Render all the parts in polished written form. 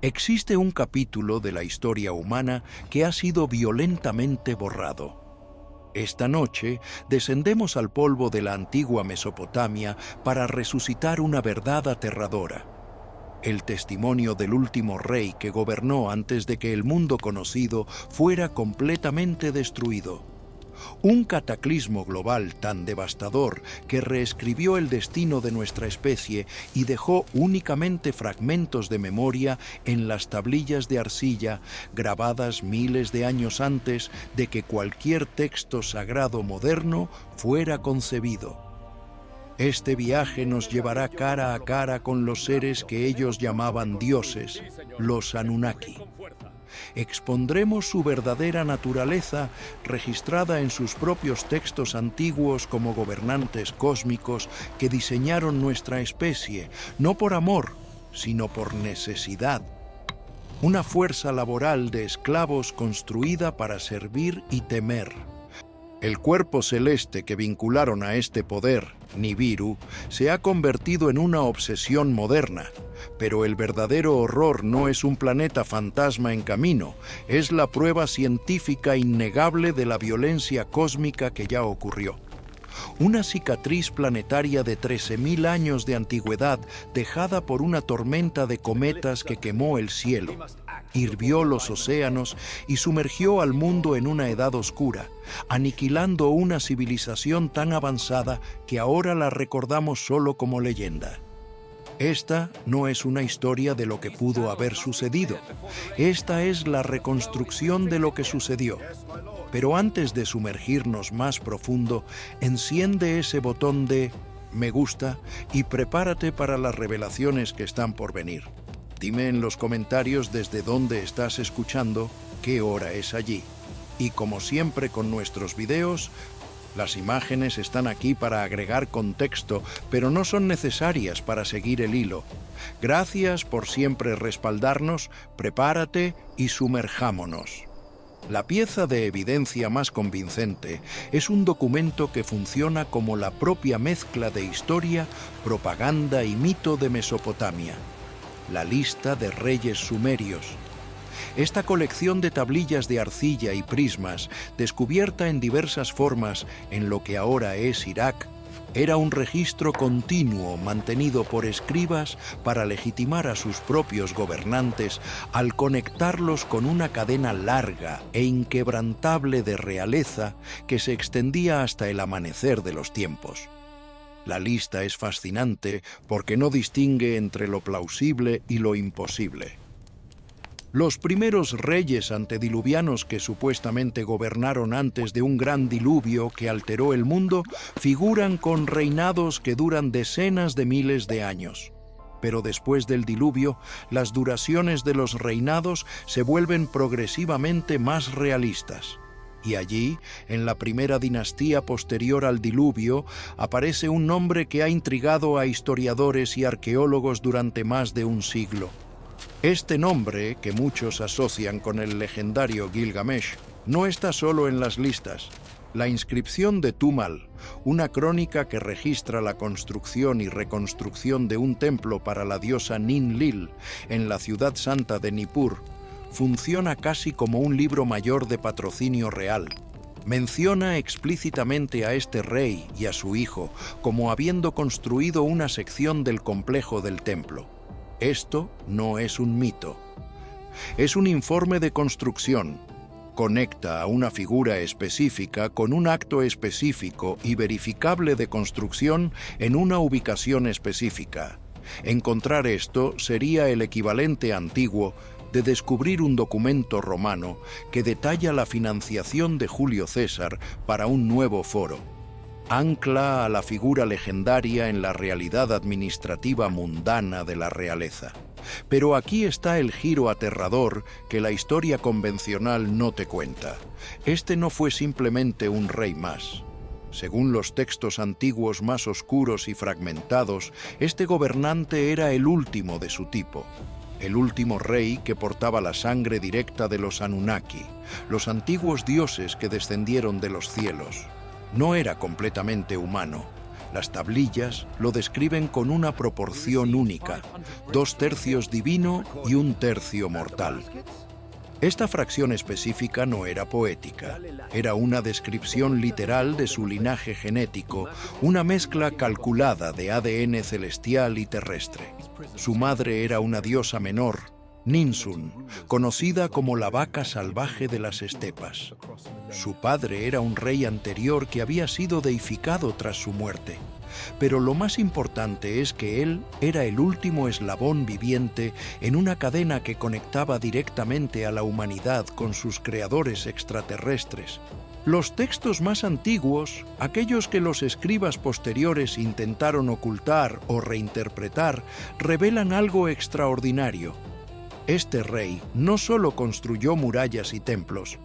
Existe un capítulo de la historia humana que ha sido violentamente borrado. Esta noche descendemos al polvo de la antigua Mesopotamia para resucitar una verdad aterradora: el testimonio del último rey que gobernó antes de que el mundo conocido fuera completamente destruido. Un cataclismo global tan devastador que reescribió el destino de nuestra especie y dejó únicamente fragmentos de memoria en las tablillas de arcilla grabadas miles de años antes de que cualquier texto sagrado moderno fuera concebido. Este viaje nos llevará cara a cara con los seres que ellos llamaban dioses, los Anunnaki. Expondremos su verdadera naturaleza, registrada en sus propios textos antiguos como gobernantes cósmicos que diseñaron nuestra especie, no por amor, sino por necesidad. Una fuerza laboral de esclavos construida para servir y temer. El cuerpo celeste que vincularon a este poder, Nibiru, se ha convertido en una obsesión moderna. Pero el verdadero horror no es un planeta fantasma en camino, es la prueba científica innegable de la violencia cósmica que ya ocurrió. Una cicatriz planetaria de 13.000 años de antigüedad dejada por una tormenta de cometas que quemó el cielo, hirvió los océanos y sumergió al mundo en una edad oscura, aniquilando una civilización tan avanzada que ahora la recordamos solo como leyenda. Esta no es una historia de lo que pudo haber sucedido. Esta es la reconstrucción de lo que sucedió. Pero antes de sumergirnos más profundo, enciende ese botón de me gusta y prepárate para las revelaciones que están por venir. Dime en los comentarios desde dónde estás escuchando, qué hora es allí. Y como siempre con nuestros videos, las imágenes están aquí para agregar contexto, pero no son necesarias para seguir el hilo. Gracias por siempre respaldarnos, prepárate y sumerjámonos. La pieza de evidencia más convincente es un documento que funciona como la propia mezcla de historia, propaganda y mito de Mesopotamia: la lista de reyes sumerios. Esta colección de tablillas de arcilla y prismas, descubierta en diversas formas en lo que ahora es Irak, era un registro continuo mantenido por escribas para legitimar a sus propios gobernantes al conectarlos con una cadena larga e inquebrantable de realeza que se extendía hasta el amanecer de los tiempos. La lista es fascinante porque no distingue entre lo plausible y lo imposible. Los primeros reyes antediluvianos que supuestamente gobernaron antes de un gran diluvio que alteró el mundo figuran con reinados que duran decenas de miles de años. Pero después del diluvio, las duraciones de los reinados se vuelven progresivamente más realistas. Y allí, en la primera dinastía posterior al diluvio, aparece un nombre que ha intrigado a historiadores y arqueólogos durante más de un siglo. Este nombre, que muchos asocian con el legendario Gilgamesh, no está solo en las listas. La inscripción de Tumal, una crónica que registra la construcción y reconstrucción de un templo para la diosa Ninlil en la ciudad santa de Nippur, funciona casi como un libro mayor de patrocinio real. Menciona explícitamente a este rey y a su hijo como habiendo construido una sección del complejo del templo. Esto no es un mito. Es un informe de construcción. Conecta a una figura específica con un acto específico y verificable de construcción en una ubicación específica. Encontrar esto sería el equivalente antiguo de descubrir un documento romano que detalla la financiación de Julio César para un nuevo foro. Ancla a la figura legendaria en la realidad administrativa mundana de la realeza. Pero aquí está el giro aterrador que la historia convencional no te cuenta. Este no fue simplemente un rey más. Según los textos antiguos más oscuros y fragmentados, este gobernante era el último de su tipo. El último rey que portaba la sangre directa de los Anunnaki, los antiguos dioses que descendieron de los cielos. No era completamente humano. Las tablillas lo describen con una proporción única, 2/3 divino y 1/3 mortal. Esta fracción específica no era poética, era una descripción literal de su linaje genético, una mezcla calculada de ADN celestial y terrestre. Su madre era una diosa menor, Ninsun, conocida como la vaca salvaje de las estepas. Su padre era un rey anterior que había sido deificado tras su muerte. Pero lo más importante es que él era el último eslabón viviente en una cadena que conectaba directamente a la humanidad con sus creadores extraterrestres. Los textos más antiguos, aquellos que los escribas posteriores intentaron ocultar o reinterpretar, revelan algo extraordinario. Este rey no solo construyó murallas y templos,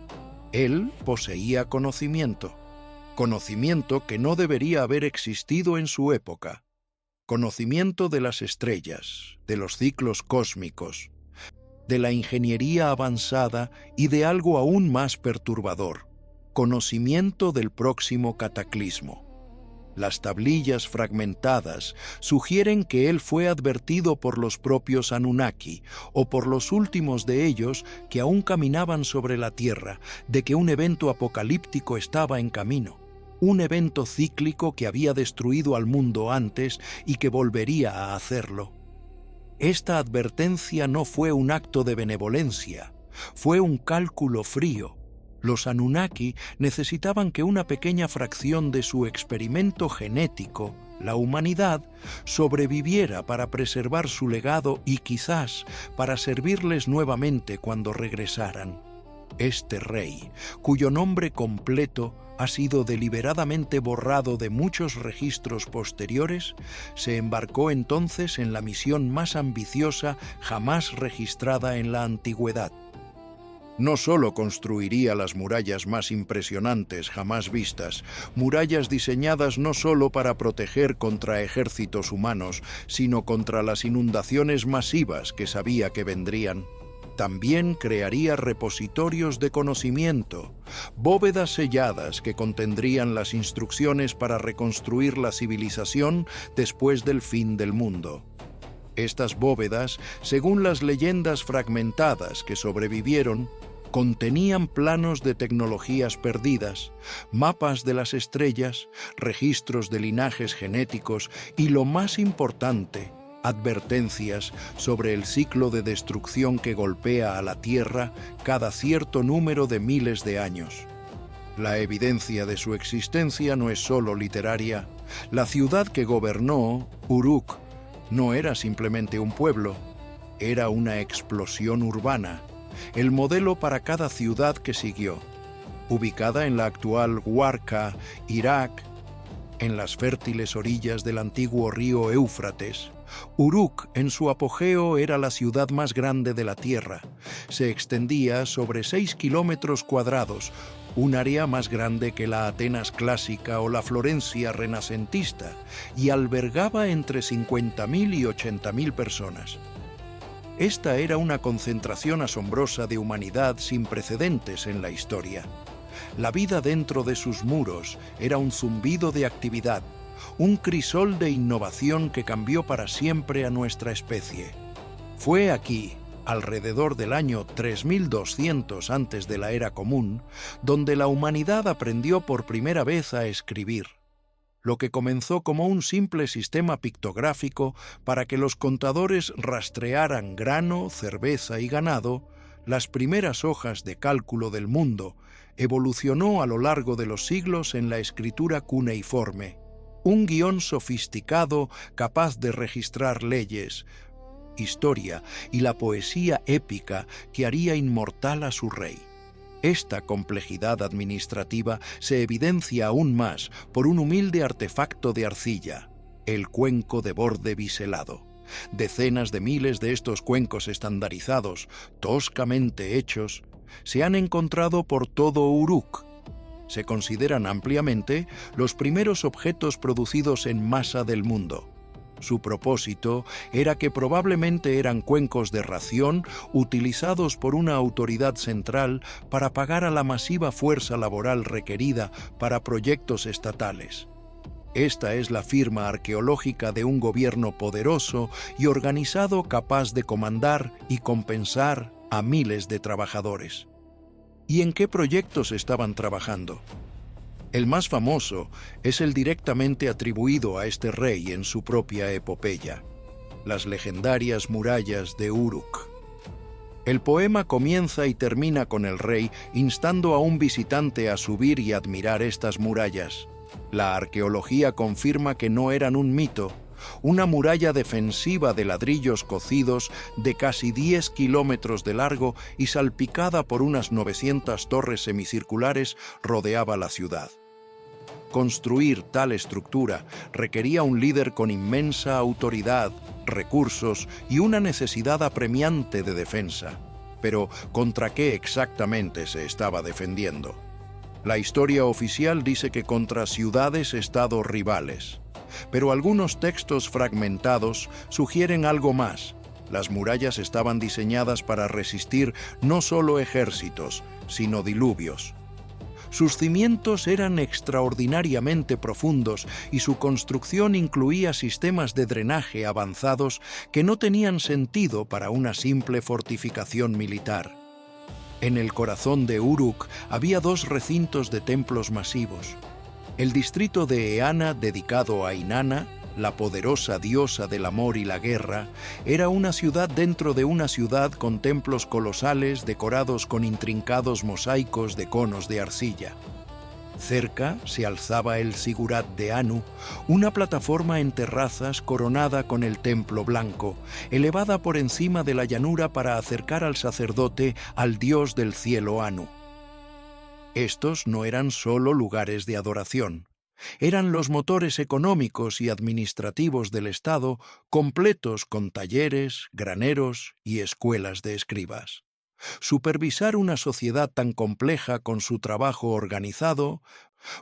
él poseía conocimiento. Conocimiento que no debería haber existido en su época. Conocimiento de las estrellas, de los ciclos cósmicos, de la ingeniería avanzada y de algo aún más perturbador, conocimiento del próximo cataclismo. Las tablillas fragmentadas sugieren que él fue advertido por los propios Anunnaki, o por los últimos de ellos que aún caminaban sobre la Tierra, de que un evento apocalíptico estaba en camino. Un evento cíclico que había destruido al mundo antes y que volvería a hacerlo. Esta advertencia no fue un acto de benevolencia, fue un cálculo frío. Los Anunnaki necesitaban que una pequeña fracción de su experimento genético, la humanidad, sobreviviera para preservar su legado y quizás para servirles nuevamente cuando regresaran. Este rey, cuyo nombre completo ha sido deliberadamente borrado de muchos registros posteriores, se embarcó entonces en la misión más ambiciosa jamás registrada en la antigüedad. No solo construiría las murallas más impresionantes jamás vistas, murallas diseñadas no solo para proteger contra ejércitos humanos, sino contra las inundaciones masivas que sabía que vendrían. También crearía repositorios de conocimiento, bóvedas selladas que contendrían las instrucciones para reconstruir la civilización después del fin del mundo. Estas bóvedas, según las leyendas fragmentadas que sobrevivieron, contenían planos de tecnologías perdidas, mapas de las estrellas, registros de linajes genéticos y, lo más importante, advertencias sobre el ciclo de destrucción que golpea a la Tierra cada cierto número de miles de años. La evidencia de su existencia no es solo literaria. La ciudad que gobernó, Uruk, no era simplemente un pueblo, era una explosión urbana, el modelo para cada ciudad que siguió. Ubicada en la actual Warqa, Irak, en las fértiles orillas del antiguo río Éufrates, Uruk en su apogeo era la ciudad más grande de la Tierra. Se extendía sobre 6 kilómetros cuadrados, un área más grande que la Atenas clásica o la Florencia renacentista, y albergaba entre 50.000 y 80.000 personas. Esta era una concentración asombrosa de humanidad sin precedentes en la historia. La vida dentro de sus muros era un zumbido de actividad, un crisol de innovación que cambió para siempre a nuestra especie. Fue aquí, alrededor del año 3200 antes de la Era Común, donde la humanidad aprendió por primera vez a escribir. Lo que comenzó como un simple sistema pictográfico para que los contadores rastrearan grano, cerveza y ganado, las primeras hojas de cálculo del mundo, evolucionó a lo largo de los siglos en la escritura cuneiforme, un guión sofisticado capaz de registrar leyes, historia y la poesía épica que haría inmortal a su rey. Esta complejidad administrativa se evidencia aún más por un humilde artefacto de arcilla, el cuenco de borde biselado. Decenas de miles de estos cuencos estandarizados, toscamente hechos, se han encontrado por todo Uruk. Se consideran ampliamente los primeros objetos producidos en masa del mundo. Su propósito era que probablemente eran cuencos de ración utilizados por una autoridad central para pagar a la masiva fuerza laboral requerida para proyectos estatales. Esta es la firma arqueológica de un gobierno poderoso y organizado capaz de comandar y compensar a miles de trabajadores. ¿Y en qué proyectos estaban trabajando? El más famoso es el directamente atribuido a este rey en su propia epopeya, las legendarias murallas de Uruk. El poema comienza y termina con el rey instando a un visitante a subir y admirar estas murallas. La arqueología confirma que no eran un mito, una muralla defensiva de ladrillos cocidos de casi 10 kilómetros de largo y salpicada por unas 900 torres semicirculares rodeaba la ciudad. Construir tal estructura requería un líder con inmensa autoridad, recursos y una necesidad apremiante de defensa. Pero, ¿contra qué exactamente se estaba defendiendo? La historia oficial dice que contra ciudades-estado rivales. Pero algunos textos fragmentados sugieren algo más. Las murallas estaban diseñadas para resistir no solo ejércitos, sino diluvios. Sus cimientos eran extraordinariamente profundos y su construcción incluía sistemas de drenaje avanzados que no tenían sentido para una simple fortificación militar. En el corazón de Uruk había 2 recintos de templos masivos. El distrito de Eana, dedicado a Inanna, la poderosa diosa del amor y la guerra, era una ciudad dentro de una ciudad con templos colosales decorados con intrincados mosaicos de conos de arcilla. Cerca se alzaba el Zigurat de Anu, una plataforma en terrazas coronada con el templo blanco, elevada por encima de la llanura para acercar al sacerdote al dios del cielo Anu. Estos no eran solo lugares de adoración. Eran los motores económicos y administrativos del Estado, completos con talleres, graneros y escuelas de escribas. Supervisar una sociedad tan compleja con su trabajo organizado,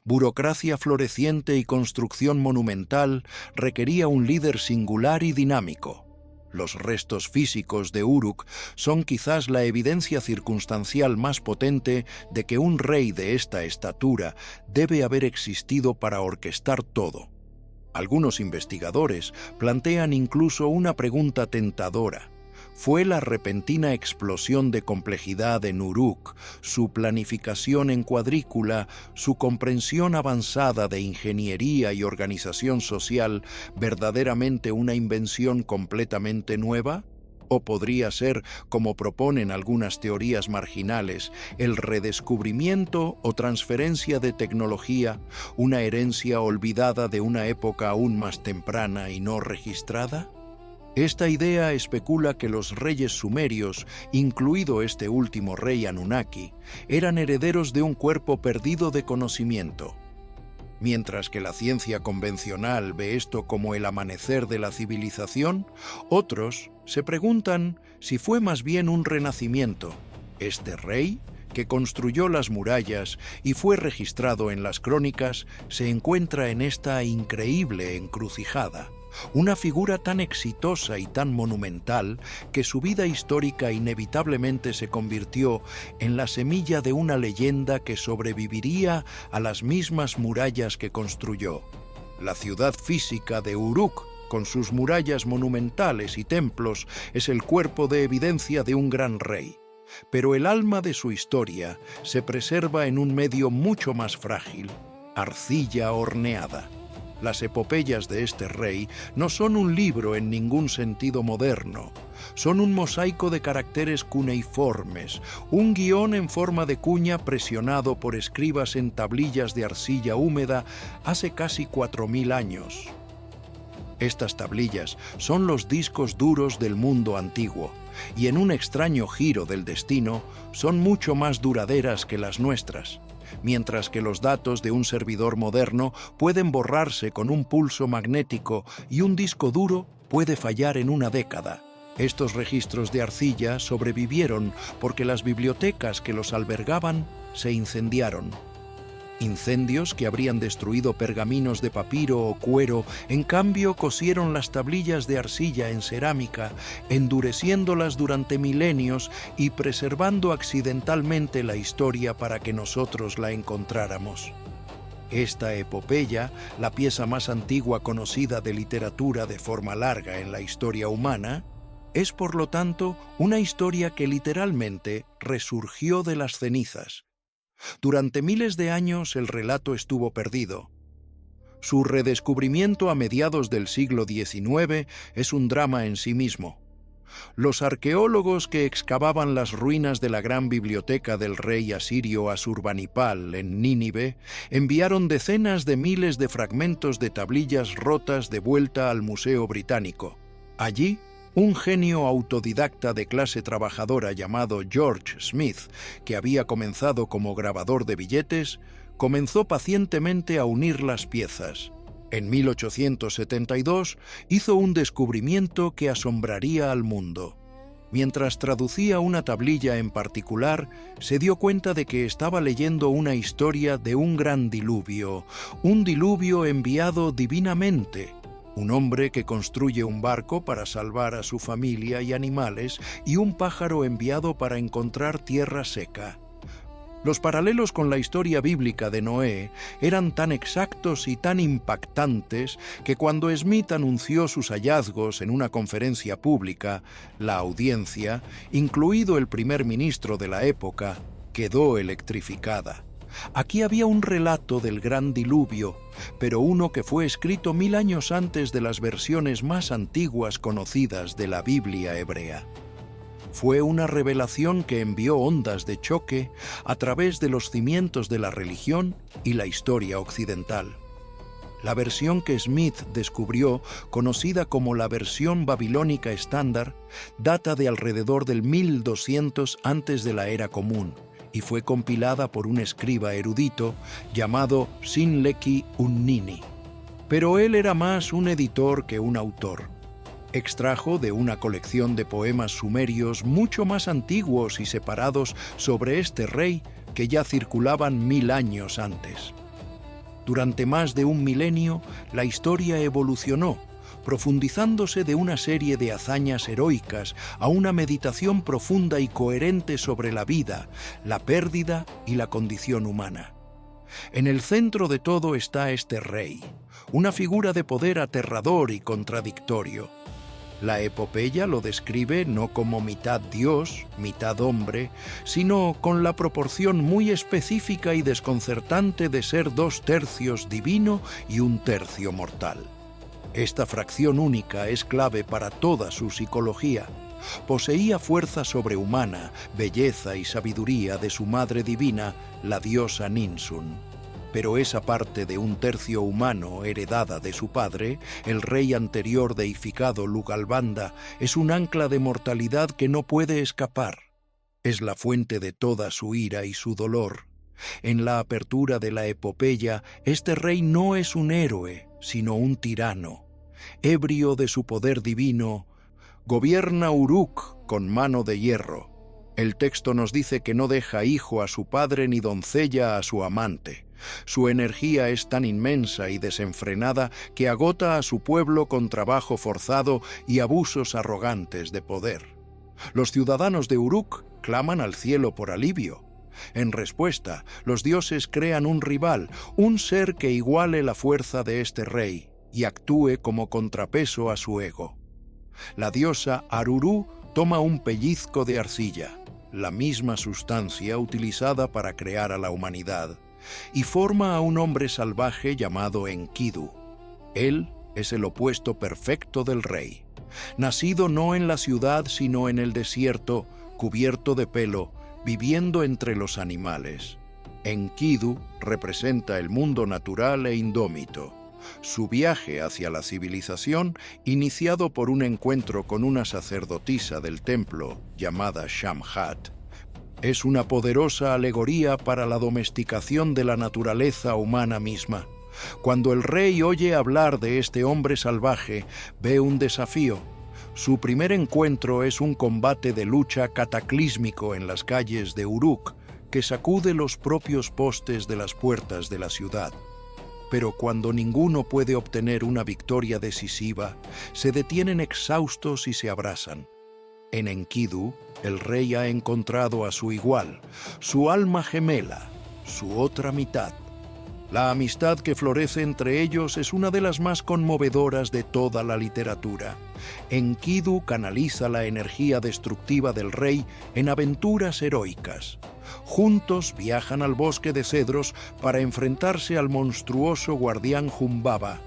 burocracia floreciente y construcción monumental requería un líder singular y dinámico. Los restos físicos de Uruk son quizás la evidencia circunstancial más potente de que un rey de esta estatura debe haber existido para orquestar todo. Algunos investigadores plantean incluso una pregunta tentadora. ¿Fue la repentina explosión de complejidad en Uruk, su planificación en cuadrícula, su comprensión avanzada de ingeniería y organización social verdaderamente una invención completamente nueva? ¿O podría ser, como proponen algunas teorías marginales, el redescubrimiento o transferencia de tecnología, una herencia olvidada de una época aún más temprana y no registrada? Esta idea especula que los reyes sumerios, incluido este último rey Anunnaki, eran herederos de un cuerpo perdido de conocimiento. Mientras que la ciencia convencional ve esto como el amanecer de la civilización, otros se preguntan si fue más bien un renacimiento. Este rey, que construyó las murallas y fue registrado en las crónicas, se encuentra en esta increíble encrucijada. Una figura tan exitosa y tan monumental que su vida histórica inevitablemente se convirtió en la semilla de una leyenda que sobreviviría a las mismas murallas que construyó. La ciudad física de Uruk, con sus murallas monumentales y templos, es el cuerpo de evidencia de un gran rey. Pero el alma de su historia se preserva en un medio mucho más frágil: arcilla horneada. Las epopeyas de este rey no son un libro en ningún sentido moderno. Son un mosaico de caracteres cuneiformes, un guión en forma de cuña presionado por escribas en tablillas de arcilla húmeda hace casi 4000 años. Estas tablillas son los discos duros del mundo antiguo, y en un extraño giro del destino son mucho más duraderas que las nuestras. Mientras que los datos de un servidor moderno pueden borrarse con un pulso magnético y un disco duro puede fallar en una década. Estos registros de arcilla sobrevivieron porque las bibliotecas que los albergaban se incendiaron. Incendios que habrían destruido pergaminos de papiro o cuero, en cambio cosieron las tablillas de arcilla en cerámica, endureciéndolas durante milenios y preservando accidentalmente la historia para que nosotros la encontráramos. Esta epopeya, la pieza más antigua conocida de literatura de forma larga en la historia humana, es por lo tanto una historia que literalmente resurgió de las cenizas. Durante miles de años el relato estuvo perdido. Su redescubrimiento a mediados del siglo XIX es un drama en sí mismo. Los arqueólogos que excavaban las ruinas de la gran biblioteca del rey asirio Asurbanipal en Nínive enviaron decenas de miles de fragmentos de tablillas rotas de vuelta al Museo Británico. Allí, un genio autodidacta de clase trabajadora llamado George Smith, que había comenzado como grabador de billetes, comenzó pacientemente a unir las piezas. En 1872 hizo un descubrimiento que asombraría al mundo. Mientras traducía una tablilla en particular, se dio cuenta de que estaba leyendo una historia de un gran diluvio, un diluvio enviado divinamente. Un hombre que construye un barco para salvar a su familia y animales y un pájaro enviado para encontrar tierra seca. Los paralelos con la historia bíblica de Noé eran tan exactos y tan impactantes que cuando Smith anunció sus hallazgos en una conferencia pública, la audiencia, incluido el primer ministro de la época, quedó electrificada. Aquí había un relato del gran diluvio, pero uno que fue escrito 1000 años antes de las versiones más antiguas conocidas de la Biblia hebrea. Fue una revelación que envió ondas de choque a través de los cimientos de la religión y la historia occidental. La versión que Smith descubrió, conocida como la versión babilónica estándar, data de alrededor del 1200 antes de la Era Común y fue compilada por un escriba erudito llamado Sinleki Unnini. Pero él era más un editor que un autor. Extrajo de una colección de poemas sumerios mucho más antiguos y separados sobre este rey que ya circulaban 1000 años antes. Durante más de un milenio, la historia evolucionó, profundizándose de una serie de hazañas heroicas a una meditación profunda y coherente sobre la vida, la pérdida y la condición humana. En el centro de todo está este rey, una figura de poder aterrador y contradictorio. La epopeya lo describe no como mitad dios, mitad hombre, sino con la proporción muy específica y desconcertante de ser 2/3 divino y 1/3 mortal. Esta fracción única es clave para toda su psicología. Poseía fuerza sobrehumana, belleza y sabiduría de su madre divina, la diosa Ninsun. Pero esa parte de 1/3 humano heredada de su padre, el rey anterior deificado Lugalbanda, es un ancla de mortalidad que no puede escapar. Es la fuente de toda su ira y su dolor. En la apertura de la epopeya, este rey no es un héroe, sino un tirano. Ebrio de su poder divino, gobierna Uruk con mano de hierro. El texto nos dice que no deja hijo a su padre ni doncella a su amante. Su energía es tan inmensa y desenfrenada que agota a su pueblo con trabajo forzado y abusos arrogantes de poder. Los ciudadanos de Uruk claman al cielo por alivio. En respuesta, los dioses crean un rival, un ser que iguale la fuerza de este rey y actúe como contrapeso a su ego. La diosa Aruru toma un pellizco de arcilla, la misma sustancia utilizada para crear a la humanidad, y forma a un hombre salvaje llamado Enkidu. Él es el opuesto perfecto del rey. Nacido no en la ciudad sino en el desierto, cubierto de pelo, viviendo entre los animales. Enkidu representa el mundo natural e indómito. Su viaje hacia la civilización, iniciado por un encuentro con una sacerdotisa del templo llamada Shamhat, es una poderosa alegoría para la domesticación de la naturaleza humana misma. Cuando el rey oye hablar de este hombre salvaje, ve un desafío. Su primer encuentro es un combate de lucha cataclísmico en las calles de Uruk, que sacude los propios postes de las puertas de la ciudad. Pero cuando ninguno puede obtener una victoria decisiva, se detienen exhaustos y se abrazan. En Enkidu, el rey ha encontrado a su igual, su alma gemela, su otra mitad. La amistad que florece entre ellos es una de las más conmovedoras de toda la literatura. Enkidu canaliza la energía destructiva del rey en aventuras heroicas. Juntos viajan al bosque de cedros para enfrentarse al monstruoso guardián Humbaba.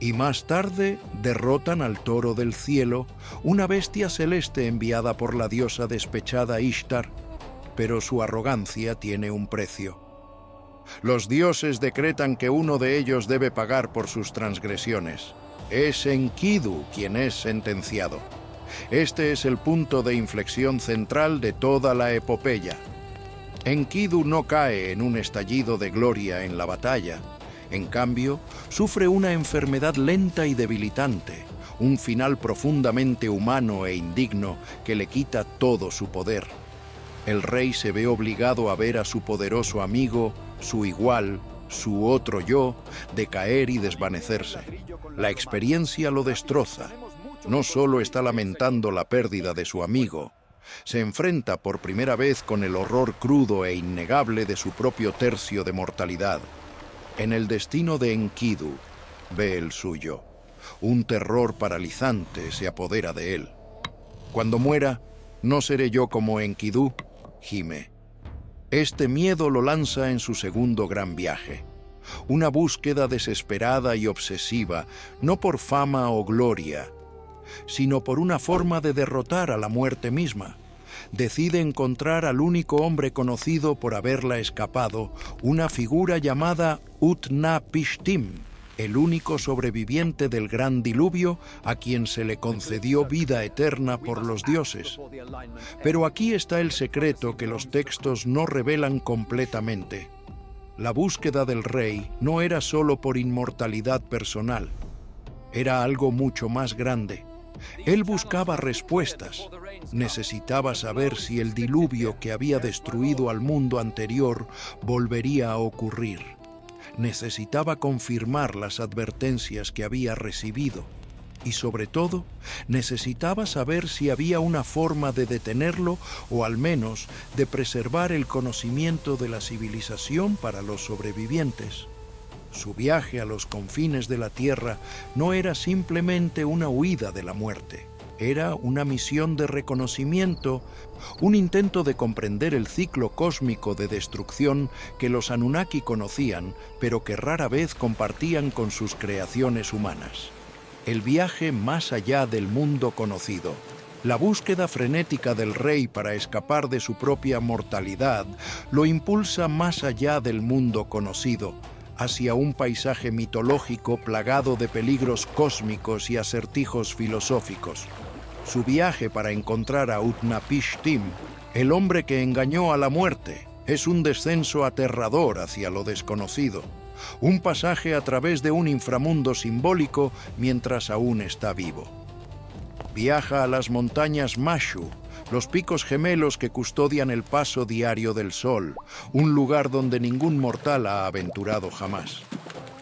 Y más tarde derrotan al toro del cielo, una bestia celeste enviada por la diosa despechada Ishtar, pero su arrogancia tiene un precio. Los dioses decretan que uno de ellos debe pagar por sus transgresiones. Es Enkidu quien es sentenciado. Este es el punto de inflexión central de toda la epopeya. Enkidu no cae en un estallido de gloria en la batalla. En cambio, sufre una enfermedad lenta y debilitante, un final profundamente humano e indigno que le quita todo su poder. El rey se ve obligado a ver a su poderoso amigo, su igual, su otro yo, decaer y desvanecerse. La experiencia lo destroza. No solo está lamentando la pérdida de su amigo, se enfrenta por primera vez con el horror crudo e innegable de su propio tercio de mortalidad. En el destino de Enkidu ve el suyo. Un terror paralizante se apodera de él. Cuando muera, ¿no seré yo como Enkidu?, gime. Este miedo lo lanza en su segundo gran viaje. Una búsqueda desesperada y obsesiva, no por fama o gloria, sino por una forma de derrotar a la muerte misma. Decide encontrar al único hombre conocido por haberla escapado, una figura llamada Utnapishtim, el único sobreviviente del gran diluvio a quien se le concedió vida eterna por los dioses. Pero aquí está el secreto que los textos no revelan completamente. La búsqueda del rey no era solo por inmortalidad personal, era algo mucho más grande. Él buscaba respuestas. Necesitaba saber si el diluvio que había destruido al mundo anterior volvería a ocurrir. Necesitaba confirmar las advertencias que había recibido. Y sobre todo, necesitaba saber si había una forma de detenerlo o al menos de preservar el conocimiento de la civilización para los sobrevivientes. Su viaje a los confines de la Tierra no era simplemente una huida de la muerte. Era una misión de reconocimiento, un intento de comprender el ciclo cósmico de destrucción que los Anunnaki conocían, pero que rara vez compartían con sus creaciones humanas. El viaje más allá del mundo conocido. La búsqueda frenética del rey para escapar de su propia mortalidad lo impulsa más allá del mundo conocido, hacia un paisaje mitológico plagado de peligros cósmicos y acertijos filosóficos. Su viaje para encontrar a Utnapishtim, el hombre que engañó a la muerte, es un descenso aterrador hacia lo desconocido, un pasaje a través de un inframundo simbólico mientras aún está vivo. Viaja a las montañas Mashu, los picos gemelos que custodian el paso diario del sol, un lugar donde ningún mortal ha aventurado jamás.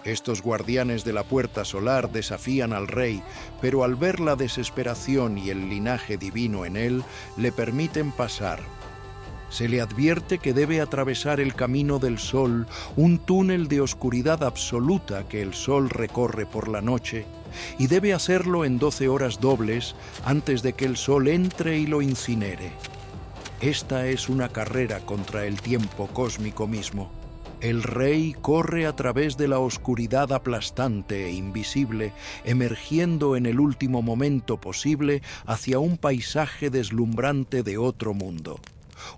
Estos guardianes de la puerta solar desafían al rey, pero al ver la desesperación y el linaje divino en él, le permiten pasar. Se le advierte que debe atravesar el camino del sol, un túnel de oscuridad absoluta que el sol recorre por la noche, y debe hacerlo en 12 horas dobles antes de que el sol entre y lo incinere. Esta es una carrera contra el tiempo cósmico mismo. El rey corre a través de la oscuridad aplastante e invisible, emergiendo en el último momento posible hacia un paisaje deslumbrante de otro mundo.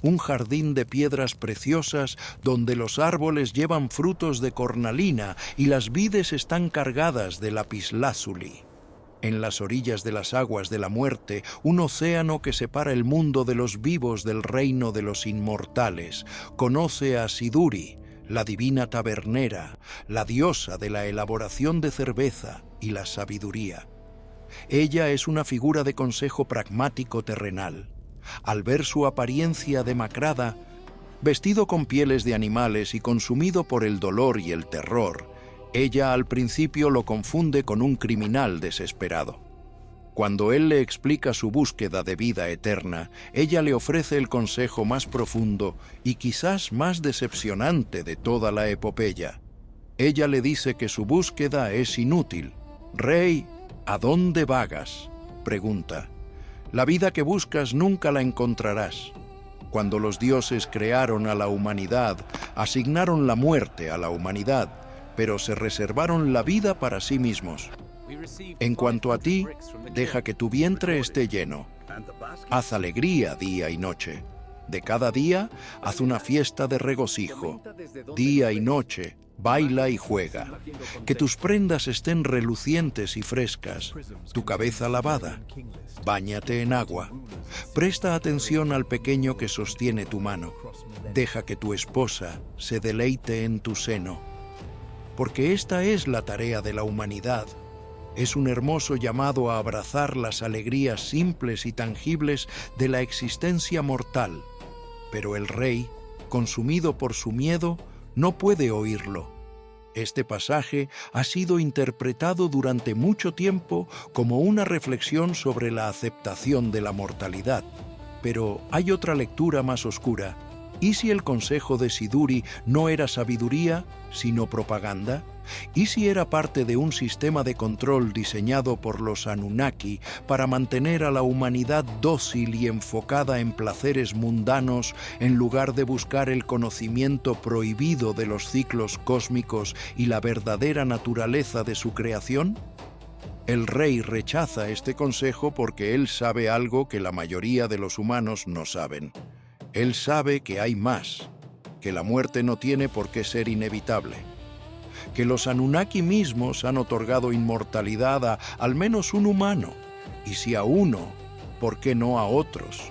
Un jardín de piedras preciosas donde los árboles llevan frutos de cornalina y las vides están cargadas de lapislázuli. En las orillas de las aguas de la muerte, un océano que separa el mundo de los vivos del reino de los inmortales, conoce a Siduri, la divina tabernera, la diosa de la elaboración de cerveza y la sabiduría. Ella es una figura de consejo pragmático terrenal. Al ver su apariencia demacrada, vestido con pieles de animales y consumido por el dolor y el terror, ella al principio lo confunde con un criminal desesperado. Cuando él le explica su búsqueda de vida eterna, ella le ofrece el consejo más profundo y quizás más decepcionante de toda la epopeya. Ella le dice que su búsqueda es inútil. «Rey, ¿a dónde vagas?», pregunta. «La vida que buscas nunca la encontrarás». Cuando los dioses crearon a la humanidad, asignaron la muerte a la humanidad, pero se reservaron la vida para sí mismos. En cuanto a ti, deja que tu vientre esté lleno. Haz alegría día y noche. De cada día, haz una fiesta de regocijo. Día y noche, baila y juega. Que tus prendas estén relucientes y frescas, tu cabeza lavada. Báñate en agua. Presta atención al pequeño que sostiene tu mano. Deja que tu esposa se deleite en tu seno. Porque esta es la tarea de la humanidad. Es un hermoso llamado a abrazar las alegrías simples y tangibles de la existencia mortal. Pero el rey, consumido por su miedo, no puede oírlo. Este pasaje ha sido interpretado durante mucho tiempo como una reflexión sobre la aceptación de la mortalidad. Pero hay otra lectura más oscura. ¿Y si el consejo de Siduri no era sabiduría, sino propaganda? ¿Y si era parte de un sistema de control diseñado por los Anunnaki para mantener a la humanidad dócil y enfocada en placeres mundanos en lugar de buscar el conocimiento prohibido de los ciclos cósmicos y la verdadera naturaleza de su creación? El rey rechaza este consejo porque él sabe algo que la mayoría de los humanos no saben. Él sabe que hay más, que la muerte no tiene por qué ser inevitable, que los Anunnaki mismos han otorgado inmortalidad a al menos un humano, y si a uno, ¿por qué no a otros?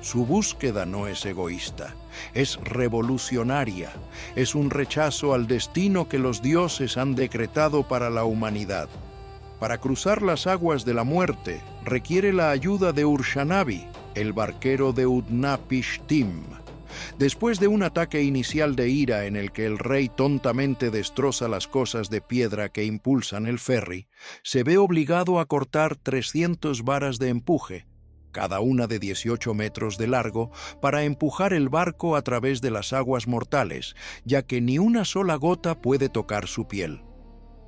Su búsqueda no es egoísta, es revolucionaria, es un rechazo al destino que los dioses han decretado para la humanidad. Para cruzar las aguas de la muerte, requiere la ayuda de Urshanabi, el barquero de Utnapishtim. Después de un ataque inicial de ira en el que el rey tontamente destroza las cosas de piedra que impulsan el ferry, se ve obligado a cortar 300 varas de empuje, cada una de 18 metros de largo, para empujar el barco a través de las aguas mortales, ya que ni una sola gota puede tocar su piel.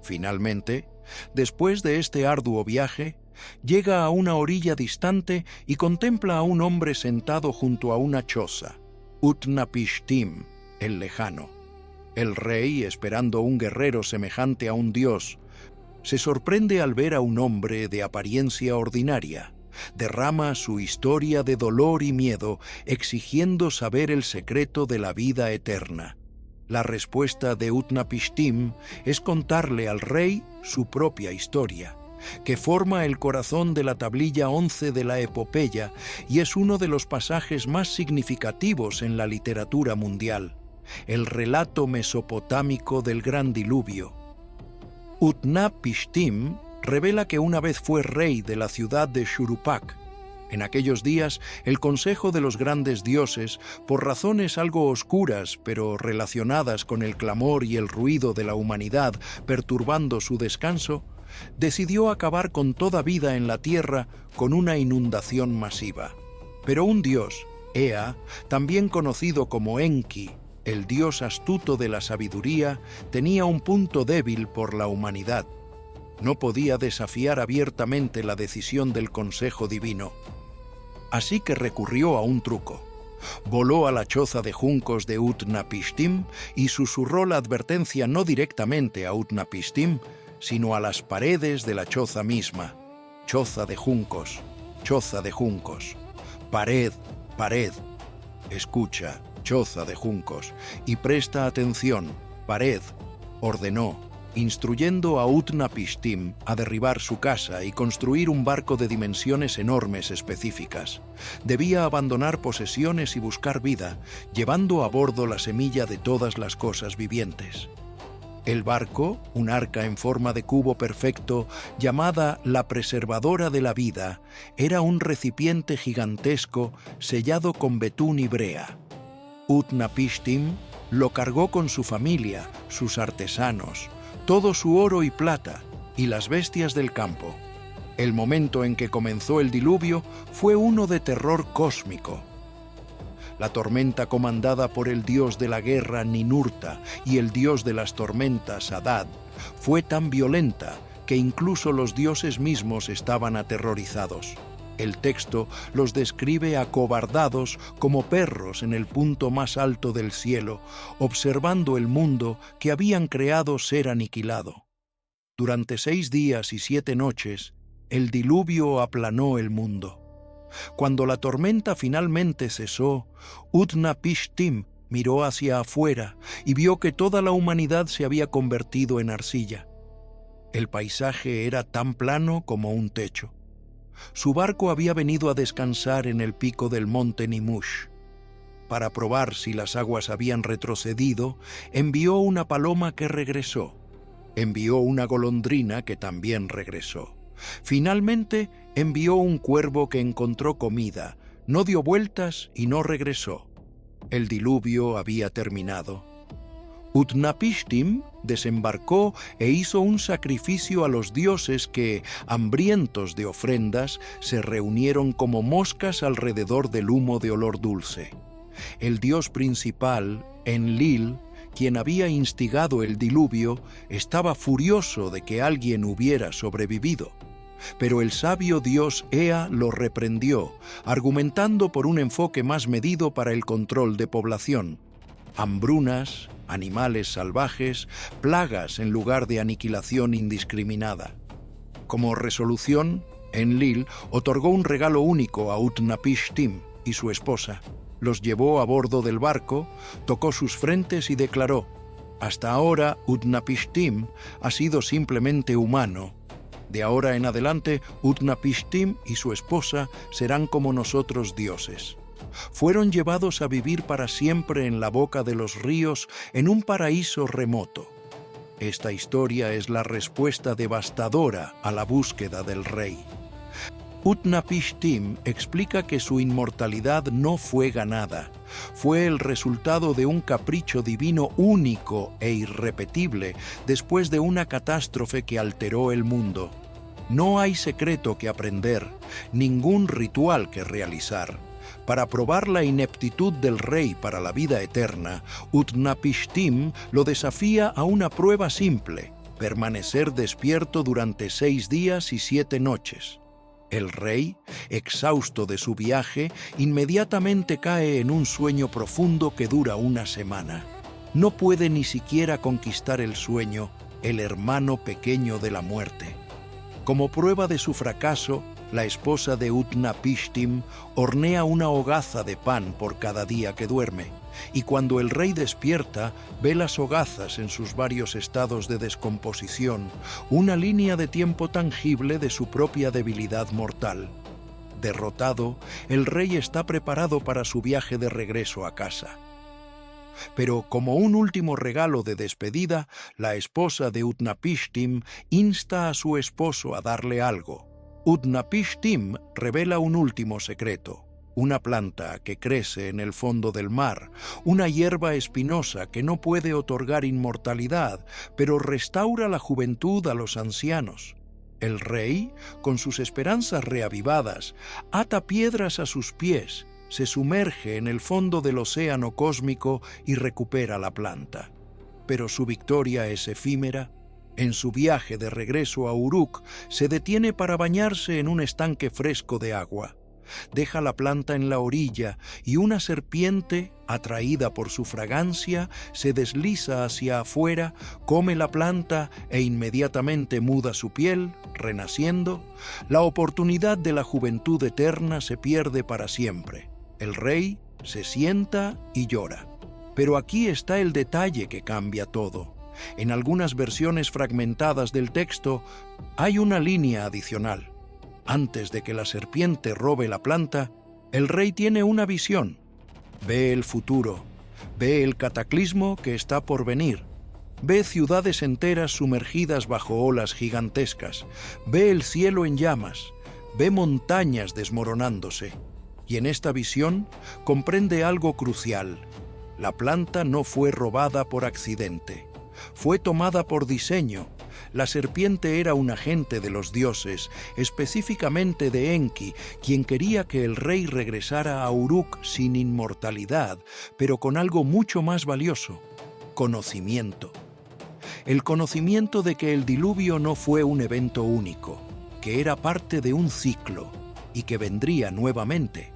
Finalmente, después de este arduo viaje, llega a una orilla distante y contempla a un hombre sentado junto a una choza, Utnapishtim, el lejano. El rey, esperando un guerrero semejante a un dios, se sorprende al ver a un hombre de apariencia ordinaria. Derrama su historia de dolor y miedo, exigiendo saber el secreto de la vida eterna. La respuesta de Utnapishtim es contarle al rey su propia historia, que forma el corazón de la tablilla 11 de la epopeya y es uno de los pasajes más significativos en la literatura mundial, el relato mesopotámico del Gran Diluvio. Utnapishtim revela que una vez fue rey de la ciudad de Shuruppak. En aquellos días, el consejo de los grandes dioses, por razones algo oscuras pero relacionadas con el clamor y el ruido de la humanidad perturbando su descanso, decidió acabar con toda vida en la tierra con una inundación masiva. Pero un dios, Ea, también conocido como Enki, el dios astuto de la sabiduría, tenía un punto débil por la humanidad. No podía desafiar abiertamente la decisión del consejo divino. Así que recurrió a un truco. Voló a la choza de juncos de Utnapishtim y susurró la advertencia no directamente a Utnapishtim, sino a las paredes de la choza misma. Choza de juncos, pared, pared. Escucha, choza de juncos, y presta atención, pared, ordenó, instruyendo a Utnapishtim a derribar su casa y construir un barco de dimensiones enormes específicas. Debía abandonar posesiones y buscar vida, llevando a bordo la semilla de todas las cosas vivientes. El barco, un arca en forma de cubo perfecto, llamada la preservadora de la vida, era un recipiente gigantesco sellado con betún y brea. Utnapishtim lo cargó con su familia, sus artesanos, todo su oro y plata, y las bestias del campo. El momento en que comenzó el diluvio fue uno de terror cósmico. La tormenta comandada por el dios de la guerra Ninurta y el dios de las tormentas Adad fue tan violenta que incluso los dioses mismos estaban aterrorizados. El texto los describe acobardados como perros en el punto más alto del cielo, observando el mundo que habían creado ser aniquilado. Durante 6 días y 7 noches, el diluvio aplanó el mundo. Cuando la tormenta finalmente cesó, Utnapishtim miró hacia afuera y vio que toda la humanidad se había convertido en arcilla. El paisaje era tan plano como un techo. Su barco había venido a descansar en el pico del monte Nimush. Para probar si las aguas habían retrocedido, envió una paloma que regresó. Envió una golondrina que también regresó. Finalmente, envió un cuervo que encontró comida, no dio vueltas y no regresó. El diluvio había terminado. Utnapishtim desembarcó e hizo un sacrificio a los dioses que, hambrientos de ofrendas, se reunieron como moscas alrededor del humo de olor dulce. El dios principal, Enlil, quien había instigado el diluvio, estaba furioso de que alguien hubiera sobrevivido. Pero el sabio dios Ea lo reprendió, argumentando por un enfoque más medido para el control de población. Hambrunas, animales salvajes, plagas en lugar de aniquilación indiscriminada. Como resolución, Enlil otorgó un regalo único a Utnapishtim y su esposa. Los llevó a bordo del barco, tocó sus frentes y declaró: «Hasta ahora Utnapishtim ha sido simplemente humano. De ahora en adelante, Utnapishtim y su esposa serán como nosotros dioses». Fueron llevados a vivir para siempre en la boca de los ríos en un paraíso remoto. Esta historia es la respuesta devastadora a la búsqueda del rey. Utnapishtim explica que su inmortalidad no fue ganada, fue el resultado de un capricho divino único e irrepetible después de una catástrofe que alteró el mundo. No hay secreto que aprender, ningún ritual que realizar. Para probar la ineptitud del rey para la vida eterna, Utnapishtim lo desafía a una prueba simple: permanecer despierto durante 6 días y 7 noches. El rey, exhausto de su viaje, inmediatamente cae en un sueño profundo que dura una semana. No puede ni siquiera conquistar el sueño, el hermano pequeño de la muerte. Como prueba de su fracaso, la esposa de Utnapishtim hornea una hogaza de pan por cada día que duerme, y cuando el rey despierta, ve las hogazas en sus varios estados de descomposición, una línea de tiempo tangible de su propia debilidad mortal. Derrotado, el rey está preparado para su viaje de regreso a casa. Pero como un último regalo de despedida, la esposa de Utnapishtim insta a su esposo a darle algo. Utnapishtim revela un último secreto: una planta que crece en el fondo del mar, una hierba espinosa que no puede otorgar inmortalidad, pero restaura la juventud a los ancianos. El rey, con sus esperanzas reavivadas, ata piedras a sus pies, se sumerge en el fondo del océano cósmico y recupera la planta. Pero su victoria es efímera. En su viaje de regreso a Uruk, se detiene para bañarse en un estanque fresco de agua. Deja la planta en la orilla y una serpiente, atraída por su fragancia, se desliza hacia afuera, come la planta e inmediatamente muda su piel, renaciendo. La oportunidad de la juventud eterna se pierde para siempre. El rey se sienta y llora. Pero aquí está el detalle que cambia todo. En algunas versiones fragmentadas del texto hay una línea adicional. Antes de que la serpiente robe la planta, el rey tiene una visión. Ve el futuro, ve el cataclismo que está por venir, ve ciudades enteras sumergidas bajo olas gigantescas, ve el cielo en llamas, ve montañas desmoronándose. Y en esta visión comprende algo crucial: la planta no fue robada por accidente. Fue tomada por diseño. La serpiente era un agente de los dioses, específicamente de Enki, quien quería que el rey regresara a Uruk sin inmortalidad, pero con algo mucho más valioso: conocimiento. El conocimiento de que el diluvio no fue un evento único, que era parte de un ciclo y que vendría nuevamente.